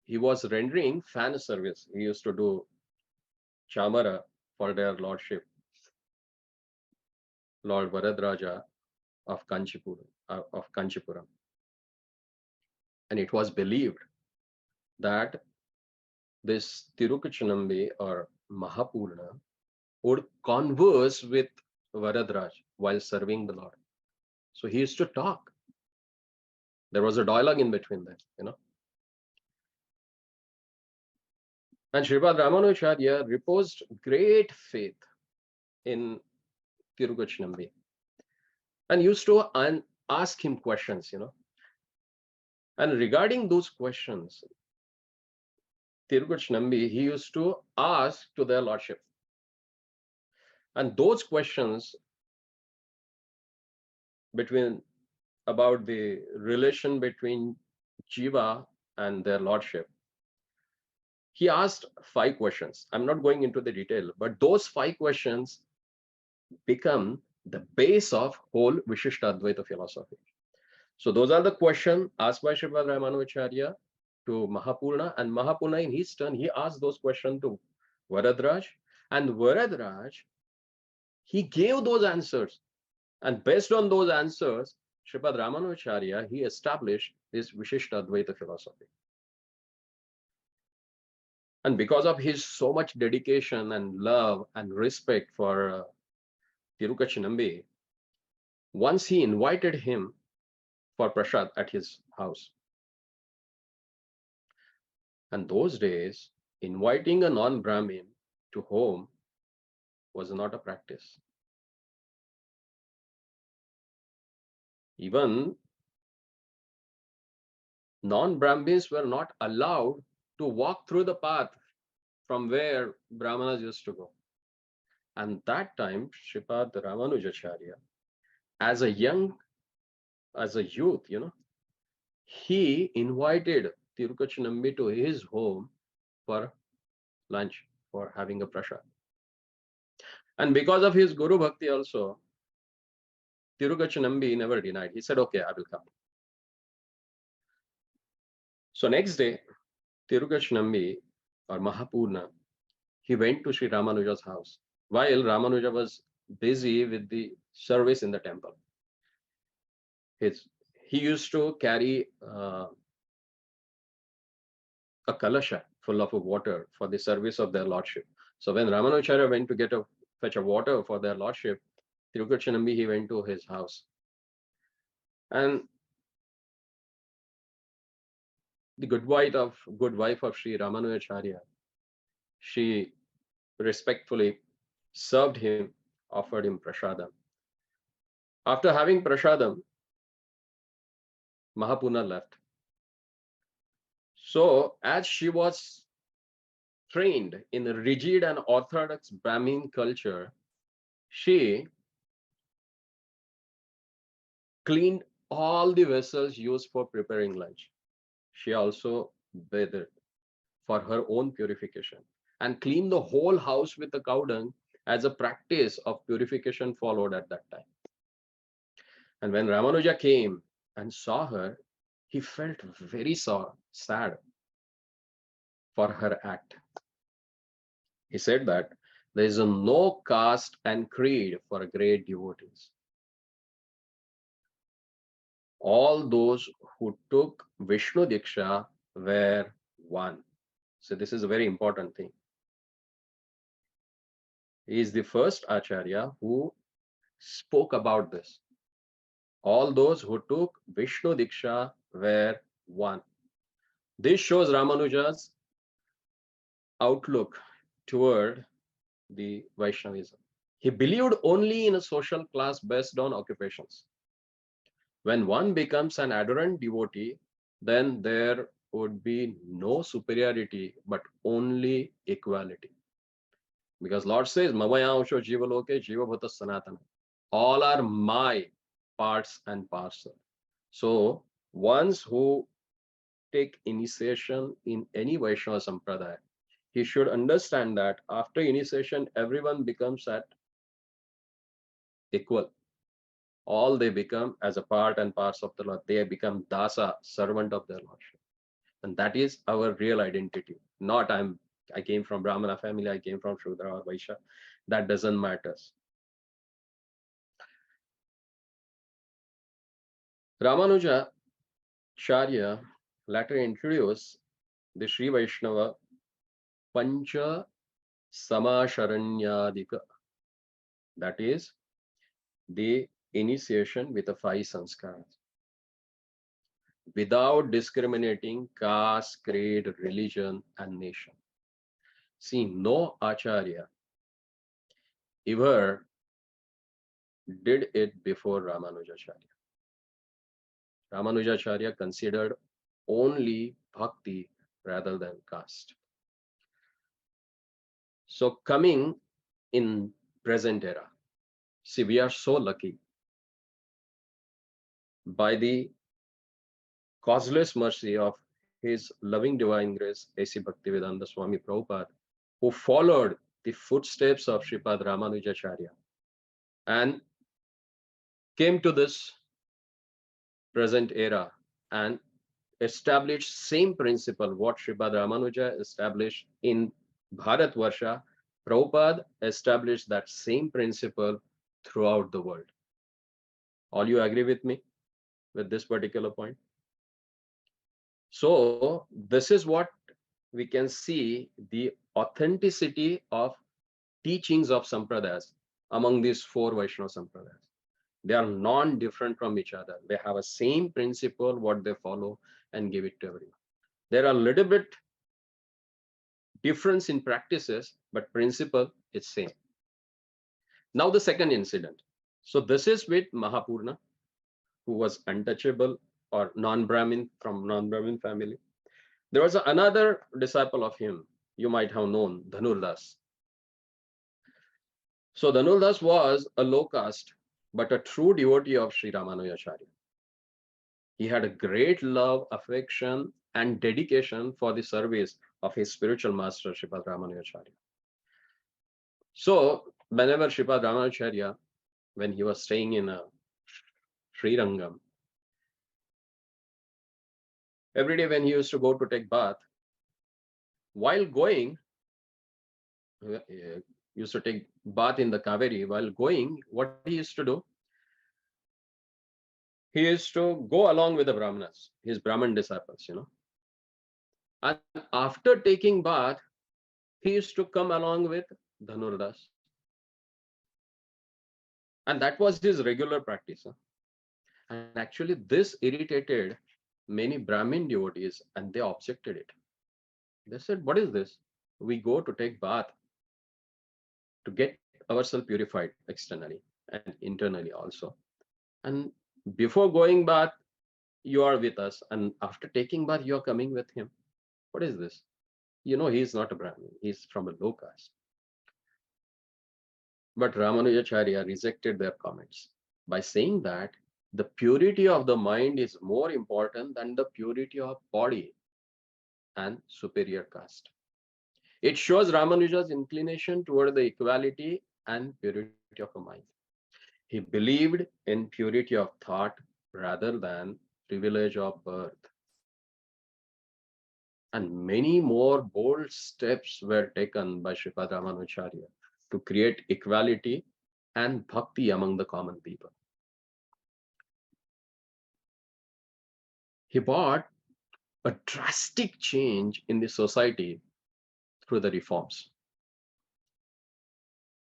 he was rendering fan service. He used to do chamara for their lordship, Lord Varadraja of Kanchipuram. And it was believed that this Tirukachinambi or Mahapurna would converse with Varadraj while serving the Lord. So he used to talk. There was a dialogue in between them, And Sripad Ramanujacharya reposed great faith in Tirukachinambi and used to ask him questions, And regarding those questions, Tirukachinambi, he used to ask to their lordship. And those questions about the relation between Jiva and their lordship, he asked 5 questions. I'm not going into the detail, but those 5 questions become the base of whole Vishishta Advaita philosophy. So those are the questions asked by Sripad Ramanujacharya to Mahapurna, and Mahapurna in his turn, he asked those questions to Varadraj, and Varadraj, he gave those answers. And based on those answers, Sripad Ramanujacharya, he established this Vishishta Advaita philosophy. And because of his so much dedication and love and respect for Tirukachinambi, once he invited him for prasad at his house. And those days, inviting a non-Brahmin to home was not a practice. Even non-Brahmins were not allowed to walk through the path from where Brahmanas used to go. And that time, Sripad Ramanujacharya, as a youth, he invited Tirukachinambi to his home for lunch, for having a prasad. And because of his Guru Bhakti also, Tirugachanambi never denied. He said, okay, I will come. So next day, Tirugachanambi or Mahapurna, he went to Sri Ramanuja's house while Ramanuja was busy with the service in the temple. He used to carry a kalasha full of water for the service of their lordship. So when Ramanujacharya went to fetch a water for their lordship, Tirugachanambi, he went to his house. And the good wife of Sri Ramanujacharya, she respectfully served him, offered him prasadam. After having prasadam, Mahapurna left. So as she was trained in a rigid and orthodox Brahmin culture, she cleaned all the vessels used for preparing lunch. She also bathed for her own purification and cleaned the whole house with the cow dung as a practice of purification followed at that time. And when Ramanuja came and saw her, he felt very sad for her act. He said that there is no caste and creed for great devotees. All those who took Vishnu Diksha were one. So this is a very important thing. He is the first Acharya who spoke about this. All those who took Vishnu Diksha were one. This shows Ramanuja's outlook toward the Vaishnavism. He believed only in a social class based on occupations. When one becomes an adherent devotee, then there would be no superiority, but only equality. Because Lord says, Mamayansho Jivaloke Jivabhuta Sanatana. All are my parts and parcel. So ones who take initiation in any Vaishnava Sampradaya, he should understand that after initiation, everyone becomes at equal. All they become as a part and parts of the Lord. They become dasa, servant of their Lordship. And that is our real identity. Not I came from Brahmana family, I came from Shudra or Vaishya. That doesn't matter. Ramanuja Charya later introduced the Sri Vaishnava Pancha Samasharanyadika. That is the initiation with the 5 sanskaras, without discriminating caste, creed, religion, and nation. See, no Acharya ever did it before Ramanujacharya. Ramanujacharya considered only bhakti rather than caste. So coming in present era, see, we are so lucky by the causeless mercy of His loving divine grace, A.C. Bhaktivedanta Swami Prabhupada, who followed the footsteps of Sripad Ramanujacharya and came to this present era and established same principle what Sripad Ramanuja established in Bharatvarsha. Prabhupada established that same principle throughout the world. All you agree with me with this particular point? So this is what we can see, the authenticity of teachings of sampradayas among these 4 Vaishnava sampradayas. They are non-different from each other. They have a same principle, what they follow and give it to everyone. There are a little bit difference in practices, but principle is same. Now the second incident. So this is with Mahapurna, who was untouchable or non-Brahmin, from non-Brahmin family. There was another disciple of him, you might have known, Dhanurdas. So Dhanurdas was a low caste, but a true devotee of Sri Ramanujacharya. He had a great love, affection, and dedication for the service of his spiritual master, Sripad Ramanujacharya. So whenever Sripad Ramanujacharya, when he was staying in Srirangam. Every day when he used to go to take bath, while going, used to take bath in the Kaveri, while going, what he used to do? He used to go along with the Brahmanas, his Brahman disciples, And after taking bath, he used to come along with Dhanurdas. And that was his regular practice. And actually, this irritated many Brahmin devotees, and they objected it. They said, what is this? We go to take bath to get ourselves purified externally and internally also. And before going bath, you are with us. And after taking bath, you are coming with him. What is this? He's not a Brahmin. He's from a low caste. But Ramanujacharya rejected their comments by saying that the purity of the mind is more important than the purity of body and superior caste. It shows Ramanuja's inclination toward the equality and purity of the mind. He believed in purity of thought rather than privilege of birth. And many more bold steps were taken by Sripad Ramanujacharya to create equality and bhakti among the common people. He brought a drastic change in the society through the reforms.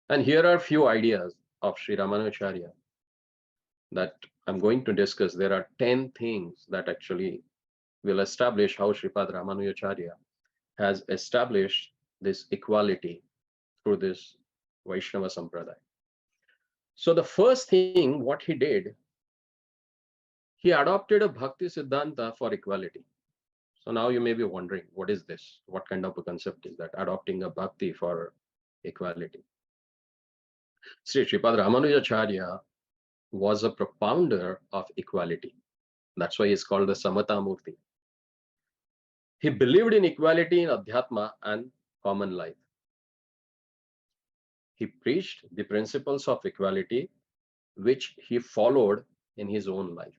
And here are a few ideas of Sri Ramanujacharya that I'm going to discuss. There are 10 things that actually will establish how Sripad Ramanujacharya has established this equality through this Vaishnava Sampradaya. So the first thing, what he did, he adopted a Bhakti Siddhanta for equality. So now you may be wondering, what is this? What kind of a concept is that? Adopting a Bhakti for equality. Sri Sripad Ramanujacharya was a propounder of equality. That's why he's called the Samata Murti. He believed in equality in Adhyatma and common life. He preached the principles of equality, which he followed in his own life.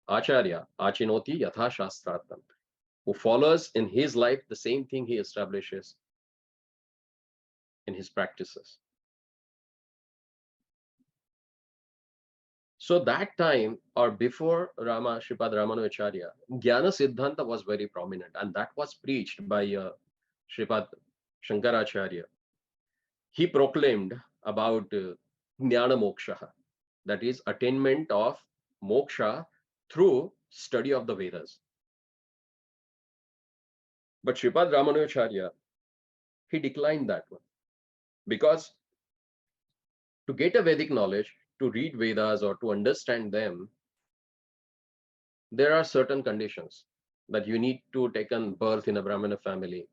Acharya, Achinoti Yatha Shastratam, who follows in his life the same thing he establishes in his practices. So that time, or before Sripad Ramanujacharya, Jnana Siddhanta was very prominent, and that was preached by Sripad Shankaracharya. He proclaimed about Jnana Moksha, that is attainment of moksha through study of the Vedas. But Sripad Ramanujacharya, he declined that one, because to get a Vedic knowledge, to read Vedas or to understand them, there are certain conditions that you need to take birth in a Brahmana family.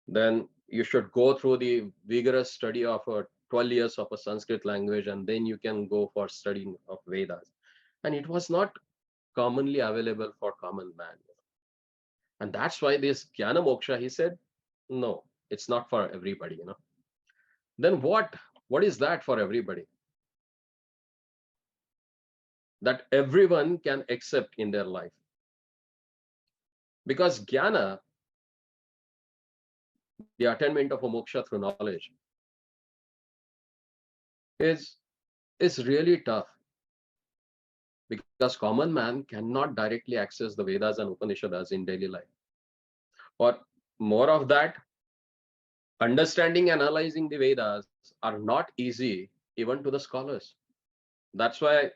Then you should go through the vigorous study of 12 years of a Sanskrit language, and then you can go for studying of Vedas. And it was not commonly available for common man. And that's why this Jnana Moksha, he said, no, it's not for everybody. Then what is that for everybody? That everyone can accept in their life. Because Jnana, the attainment of a moksha through knowledge, is really tough. Because common man cannot directly access the Vedas and Upanishads in daily life. Or more of that, understanding and analyzing the Vedas are not easy even to the scholars. That's why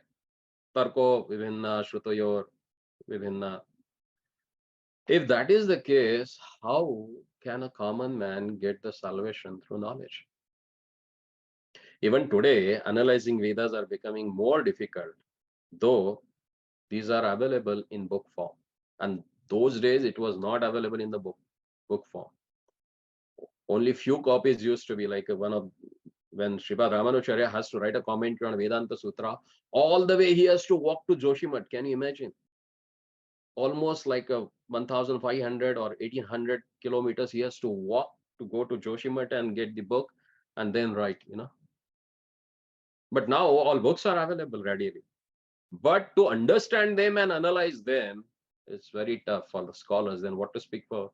Tarko Vivinna, Shrutoyor Vivinna. If that is the case, how can a common man get the salvation through knowledge? Even today, analyzing Vedas are becoming more difficult, though these are available in book form. And those days, it was not available in the book form. Only few copies used to be, like when Sripad Ramanujacharya has to write a commentary on Vedanta Sutra, all the way he has to walk to Joshimath. Can you imagine? Almost like 1,500 or 1,800 kilometers he has to walk to go to Joshimath and get the book and then write, But now all books are available readily. But to understand them and analyze them is very tough for the scholars. Then what to speak for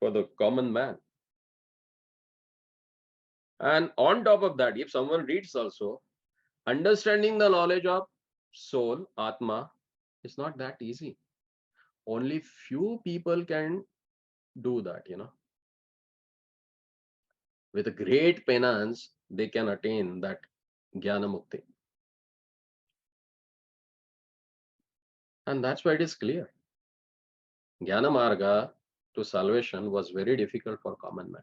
the common man? And on top of that, if someone reads also, understanding the knowledge of soul, Atma, is not that easy. Only few people can do that, With a great penance, they can attain that Jnana Mukti. And that's why it is clear. Jnana Marga to salvation was very difficult for common man.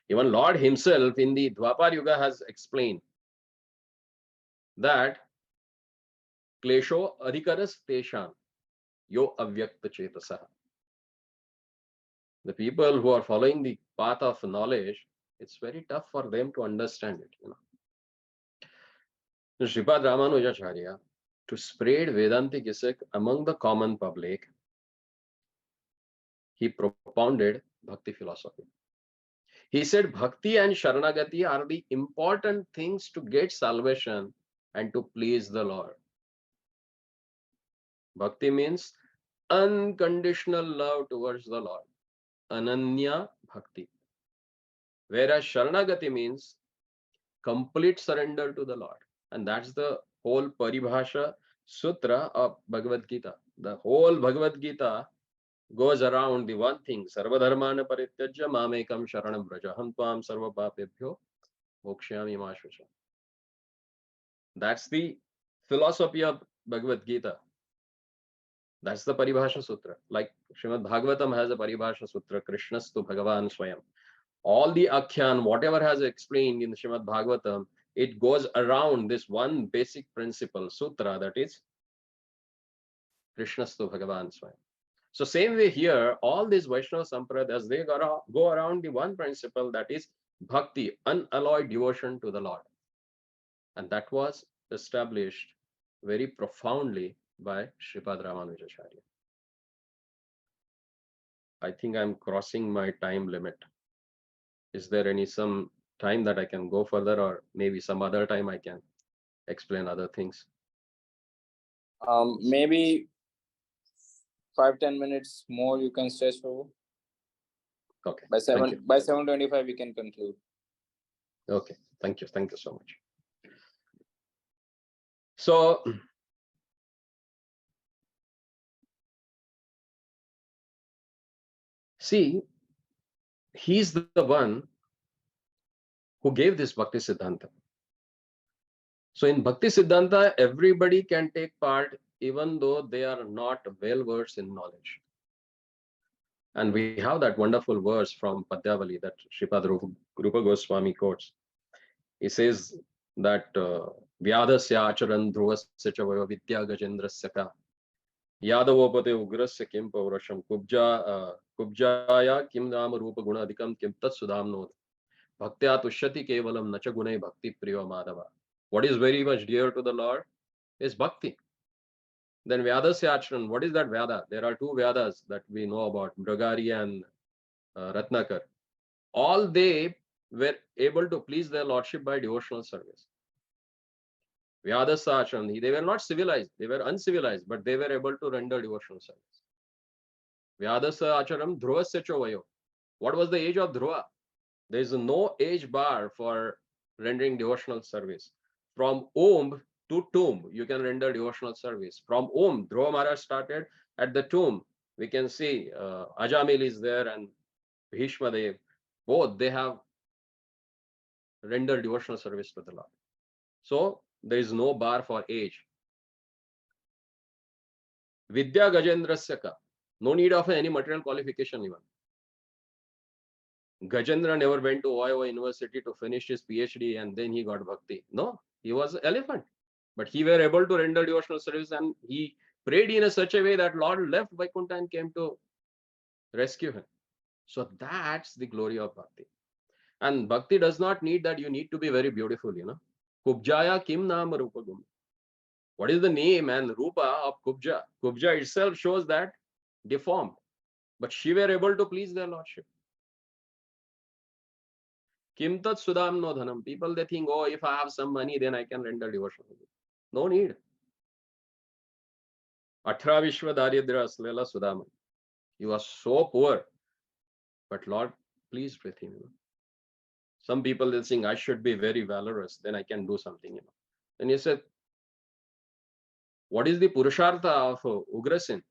Even Lord himself in the Dwapar Yuga has explained that Klesho adhikaras tesham yo avyakta chetasaha. The people who are following the path of knowledge, it's very tough for them to understand it, Sripad Ramanujacharya, to spread Vedantic Isik among the common public, he propounded Bhakti philosophy. He said Bhakti and Sharanagati are the important things to get salvation and to please the Lord. Bhakti means unconditional love towards the Lord. Ananya Bhakti. Whereas Sharanagati means complete surrender to the Lord. And that's the whole Paribhasha Sutra of Bhagavad Gita. The whole Bhagavad Gita goes around the one thing. Sarvadharmana parityajya mamekam sharanam vraja ham tvam sarva papebhyo mokshyami ma shvacha. That's the philosophy of Bhagavad Gita. That's the Paribhasha Sutra. Like Srimad Bhagavatam has a Paribhasha Sutra, Krishnastu Bhagavan Swayam. All the Akhyan, whatever has explained in the Srimad Bhagavatam, it goes around this one basic principle, Sutra, that is Krishnastu Bhagavan Swayam. So same way here, all these Vaishnava Sampradayas, they go around the one principle, that is Bhakti, unalloyed devotion to the Lord. And that was established very profoundly by Sripad Ramanujacharya. I think I'm crossing my time limit. Is there some time that I can go further, or maybe some other time I can explain other things? Maybe 5-10 minutes more you can stretch for. Okay. By 7:25 we can conclude. Okay. Thank you so much. So see, he's the one who gave this Bhakti Siddhanta. So in Bhakti Siddhanta, everybody can take part, even though they are not well versed in knowledge. And we have that wonderful verse from Padyavali that Sripad Rupa Goswami quotes. He says that Vyadasya acharan dhruvasya chavayo vidya gajendrasya ka yadavopate ugrasya kim paurasham kubjaya kim nama rupa guna adhikam kim tat sudhamnod bhaktya tushyati kevalam nacha gunai bhakti priya madhava. What is very much dear to the Lord is bhakti. Then Vyadasya acharan, what is that Vyada? There are two Vyadas that we know about, Bragari and Ratnakar. All they were able to please their lordship by devotional service. Vyadasya acharan, they were not civilized, they were uncivilized, but they were able to render devotional service. Vyadasya acharam dhruvasya chovayo. What was the age of Dhruva? There is no age bar for rendering devotional service. From Om to tomb, you can render devotional service. From Om, Dhruva Maharaj started at the tomb. We can see Ajamil is there and Bhishma Dev. Both, they have rendered devotional service to the Lord. So there is no bar for age. Vidya Gajendrasya ka. No need of any material qualification even. Gajendra never went to Iowa University to finish his PhD and then he got bhakti. No, he was an elephant. But he were able to render devotional service and he prayed in such a way that Lord left Vaikuntha and came to rescue him. So that's the glory of bhakti. And bhakti does not need that you need to be very beautiful, Kubjaya kim nama rupa gum. What is the name and rupa of Kubja? Kubja itself shows that deformed. But she were able to please their lordship. Kim tat sudam no dhanam. People, they think, oh, if I have some money, then I can render devotion. No need. Atra Vishwa Daridra Aslela Sudama. He was so poor, but Lord pleased with him. Some people, they think I should be very valorous, then I can do something. And he said, what is the Purushartha of Ugrasen?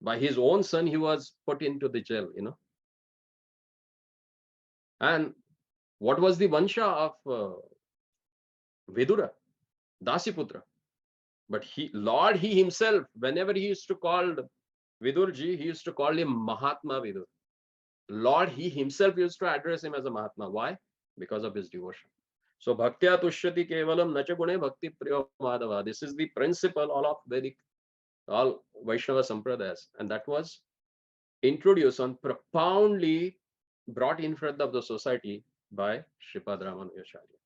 By his own son, he was put into the jail. And what was the Vansha of Vidura? Dasiputra. But Lord, he himself, whenever he used to call Vidurji, he used to call him Mahatma Vidur. Lord, he himself used to address him as a Mahatma. Why? Because of his devotion. So, Bhaktya Tushyati Kevalam Nacha Gune Bhakti Priya Madhava. This is the principle all Vaishnava Sampradayas. And that was introduced and profoundly brought in front of the society by Shripad Ramanujacharya.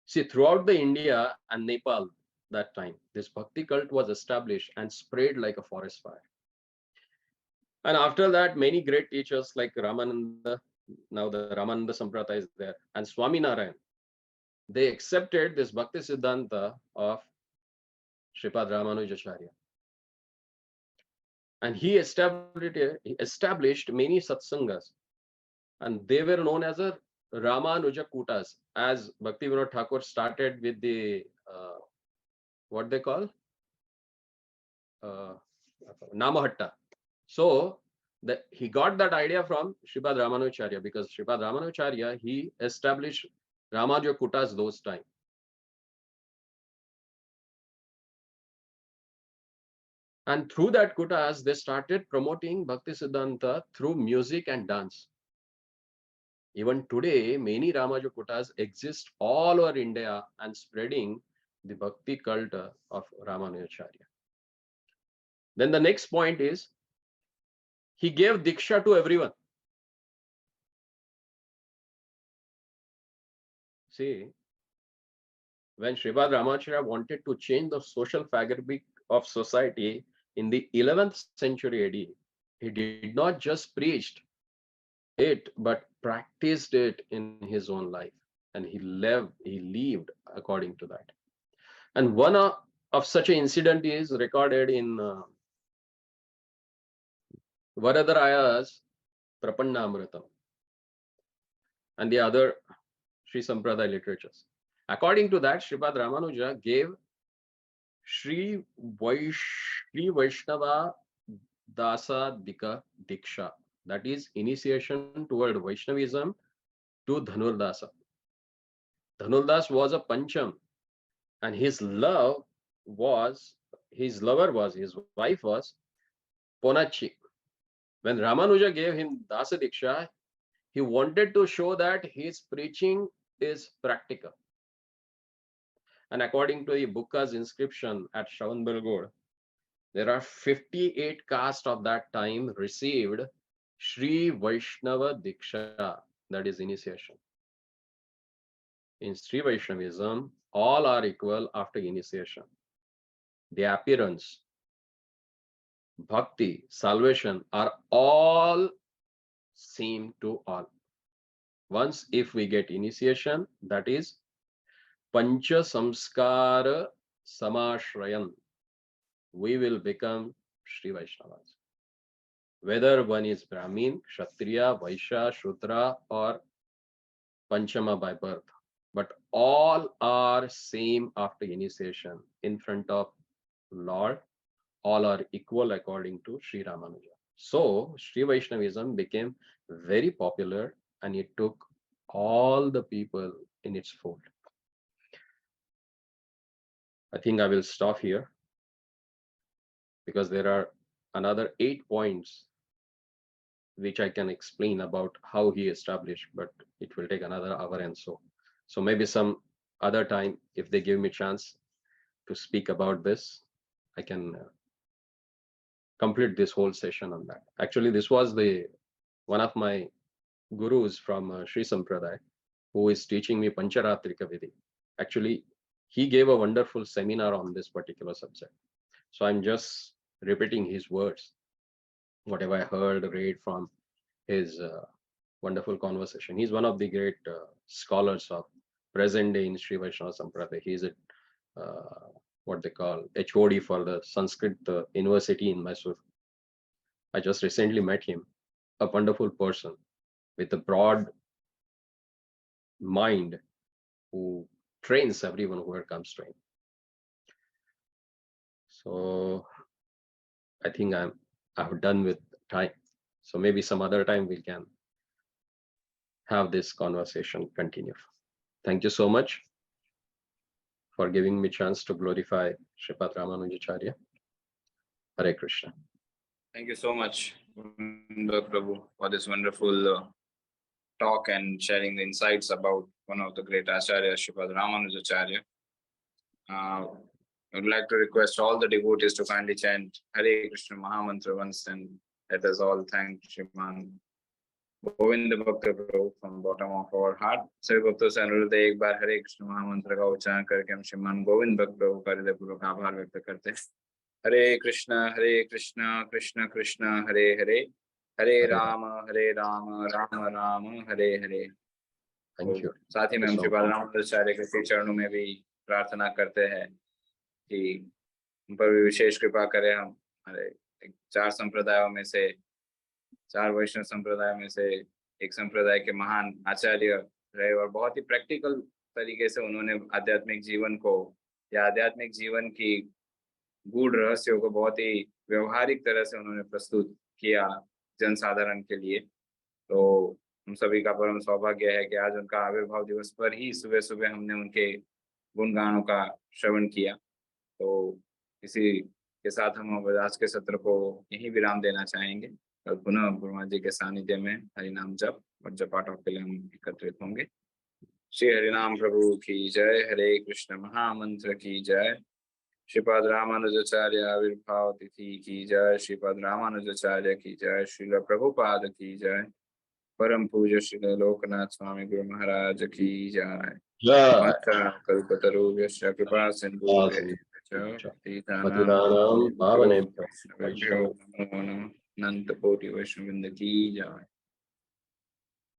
See, throughout the India and Nepal that time, this bhakti cult was established and spread like a forest fire. And after that, many great teachers like Ramananda, now the Ramananda Sampradaya is there, and Swami Narayan, they accepted this Bhakti Siddhanta of Shripad Ramanujacharya. And he established many satsangas, and they were known as a Ramanuja Kutas, as Bhakti Vinod Thakur started with the what they call Namahatta. So he got that idea from Shripad Ramanujacharya, because Shripad Ramanujacharya, he established Ramanuja Kutas those time. And through that Kutas, they started promoting Bhakti Siddhanta through music and dance. Even today, many Ramanuja Kutas exist all over India and spreading the Bhakti cult of Ramanujacharya. Then the next point is, he gave Diksha to everyone. See, when Shripad Ramanujacharya wanted to change the social fabric of society in the 11th century AD, he did not just preached it, but practiced it in his own life. And he lived according to that. And one of such an incident is recorded in Varadaraya's Prapannamritam and the other Sri Sampradaya literatures. According to that, Shripad Ramanuja gave Sri Vaishnava Dasa Dika Diksha, that is initiation toward Vaishnavism to Dhanurdasa. Dhanurdas was a Pancham, and his wife was Ponachi. When Ramanuja gave him Dasa Diksha, he wanted to show that his preaching is practical. And according to the Bukka's inscription at Shravanbelgod, there are 58 castes of that time received Sri Vaishnava Diksha, that is initiation. In Sri Vaishnavism, all are equal after initiation. The appearance, bhakti, salvation are all same to all. Once if we get initiation, that is Pancha Samskara Samashrayan, we will become Sri Vaishnavas. Whether one is Brahmin, Kshatriya, Vaishya, Shudra, or Panchama by birth, but all are same after initiation in front of Lord. All are equal according to Sri Ramanuja. So Sri Vaishnavism became very popular, and it took all the people in its fold. I think I will stop here, because there are another 8 points which I can explain about how he established, but it will take another hour and so. So maybe some other time, if they give me chance to speak about this, I can complete this whole session on that. Actually, this was one of my gurus from Sri Sampradaya, who is teaching me Pancharatrika Vidhi. Actually, he gave a wonderful seminar on this particular subject. So I'm just repeating his words, whatever I heard, read from his wonderful conversation. He's one of the great scholars of present day in Sri Vaishnava Sampradaya. He's a what they call HOD for the Sanskrit University in Mysore. I just recently met him, a wonderful person with a broad mind who trains everyone who comes to him. So I think I've done with time. So maybe some other time we can have this conversation continue. Thank you so much for giving me chance to glorify Sripad Ramanujacharya. Hare Krishna. Thank you so much, Prabhu, for this wonderful talk and sharing the insights about one of the great acharyas, Sripad Ramanujacharya. I would like to request all the devotees to kindly chant Hare Krishna Mahamantra once, and let us all thank Shriman Govinda Bhakta Prabhu from bottom of our heart. सभी भक्तों से अनुरोध है एक बार हरे कृष्ण महामंत्र का उच्चारण करके हम श्रीमान गोविंद भक्त प्रभु का हृदयपूर्वक आभार व्यक्त करते हैं। हरे कृष्ण कृष्ण कृष्ण हरे हरे, हरे राम राम राम हरे हरे। Thank you. साथ ही में हम श्रीपाद रामानुजाचार्य के श्री चरणों में भी प्रार्थना करते हैं कि उन पर भी विशेष कृपा करें। हम हमारे 4 संप्रदायों में से, 4 वैष्णव संप्रदाय में से एक संप्रदाय के महान आचार्य रहे और बहुत ही प्रैक्टिकल तरीके से उन्होंने आध्यात्मिक जीवन को या आध्यात्मिक जीवन की गूढ़ रहस्यों को बहुत ही व्यवहारिक तरह से उन्होंने प्रस्तुत किया जनसाधारण के लिए। तो हम सभी का परम सौभाग्य है कि आज उनका आविर्भाव दिवस पर ही सुबह सुबह हमने उनके गुणगानों का श्रवण किया। तो इसी के साथ हम आज के सत्र को यहीं विराम देना चाहेंगे और पुनः ब्रह्मा जी के सानिध्य में हरिनाम जप और जपाठों के लिए हम एकत्रित होंगे। श्री हरिनाम प्रभु की जय, हरे कृष्ण महामंत्र की जय, श्रीपाद रामानुजाचार्य आविर्भाव तिथि की जय, श्रीपाद रामानुजाचार्य की जय, श्रील प्रभुपाद की जय, परम पूज्य श्री लोकनाथ स्वामी गुरु महाराज की जय। कल्पतरुभ्यश्च कृपा सिन्धुभ्यश्च पतितानां पावनेभ्यो नमो नमः। अनंत कोटि वैष्णववृंद की जय।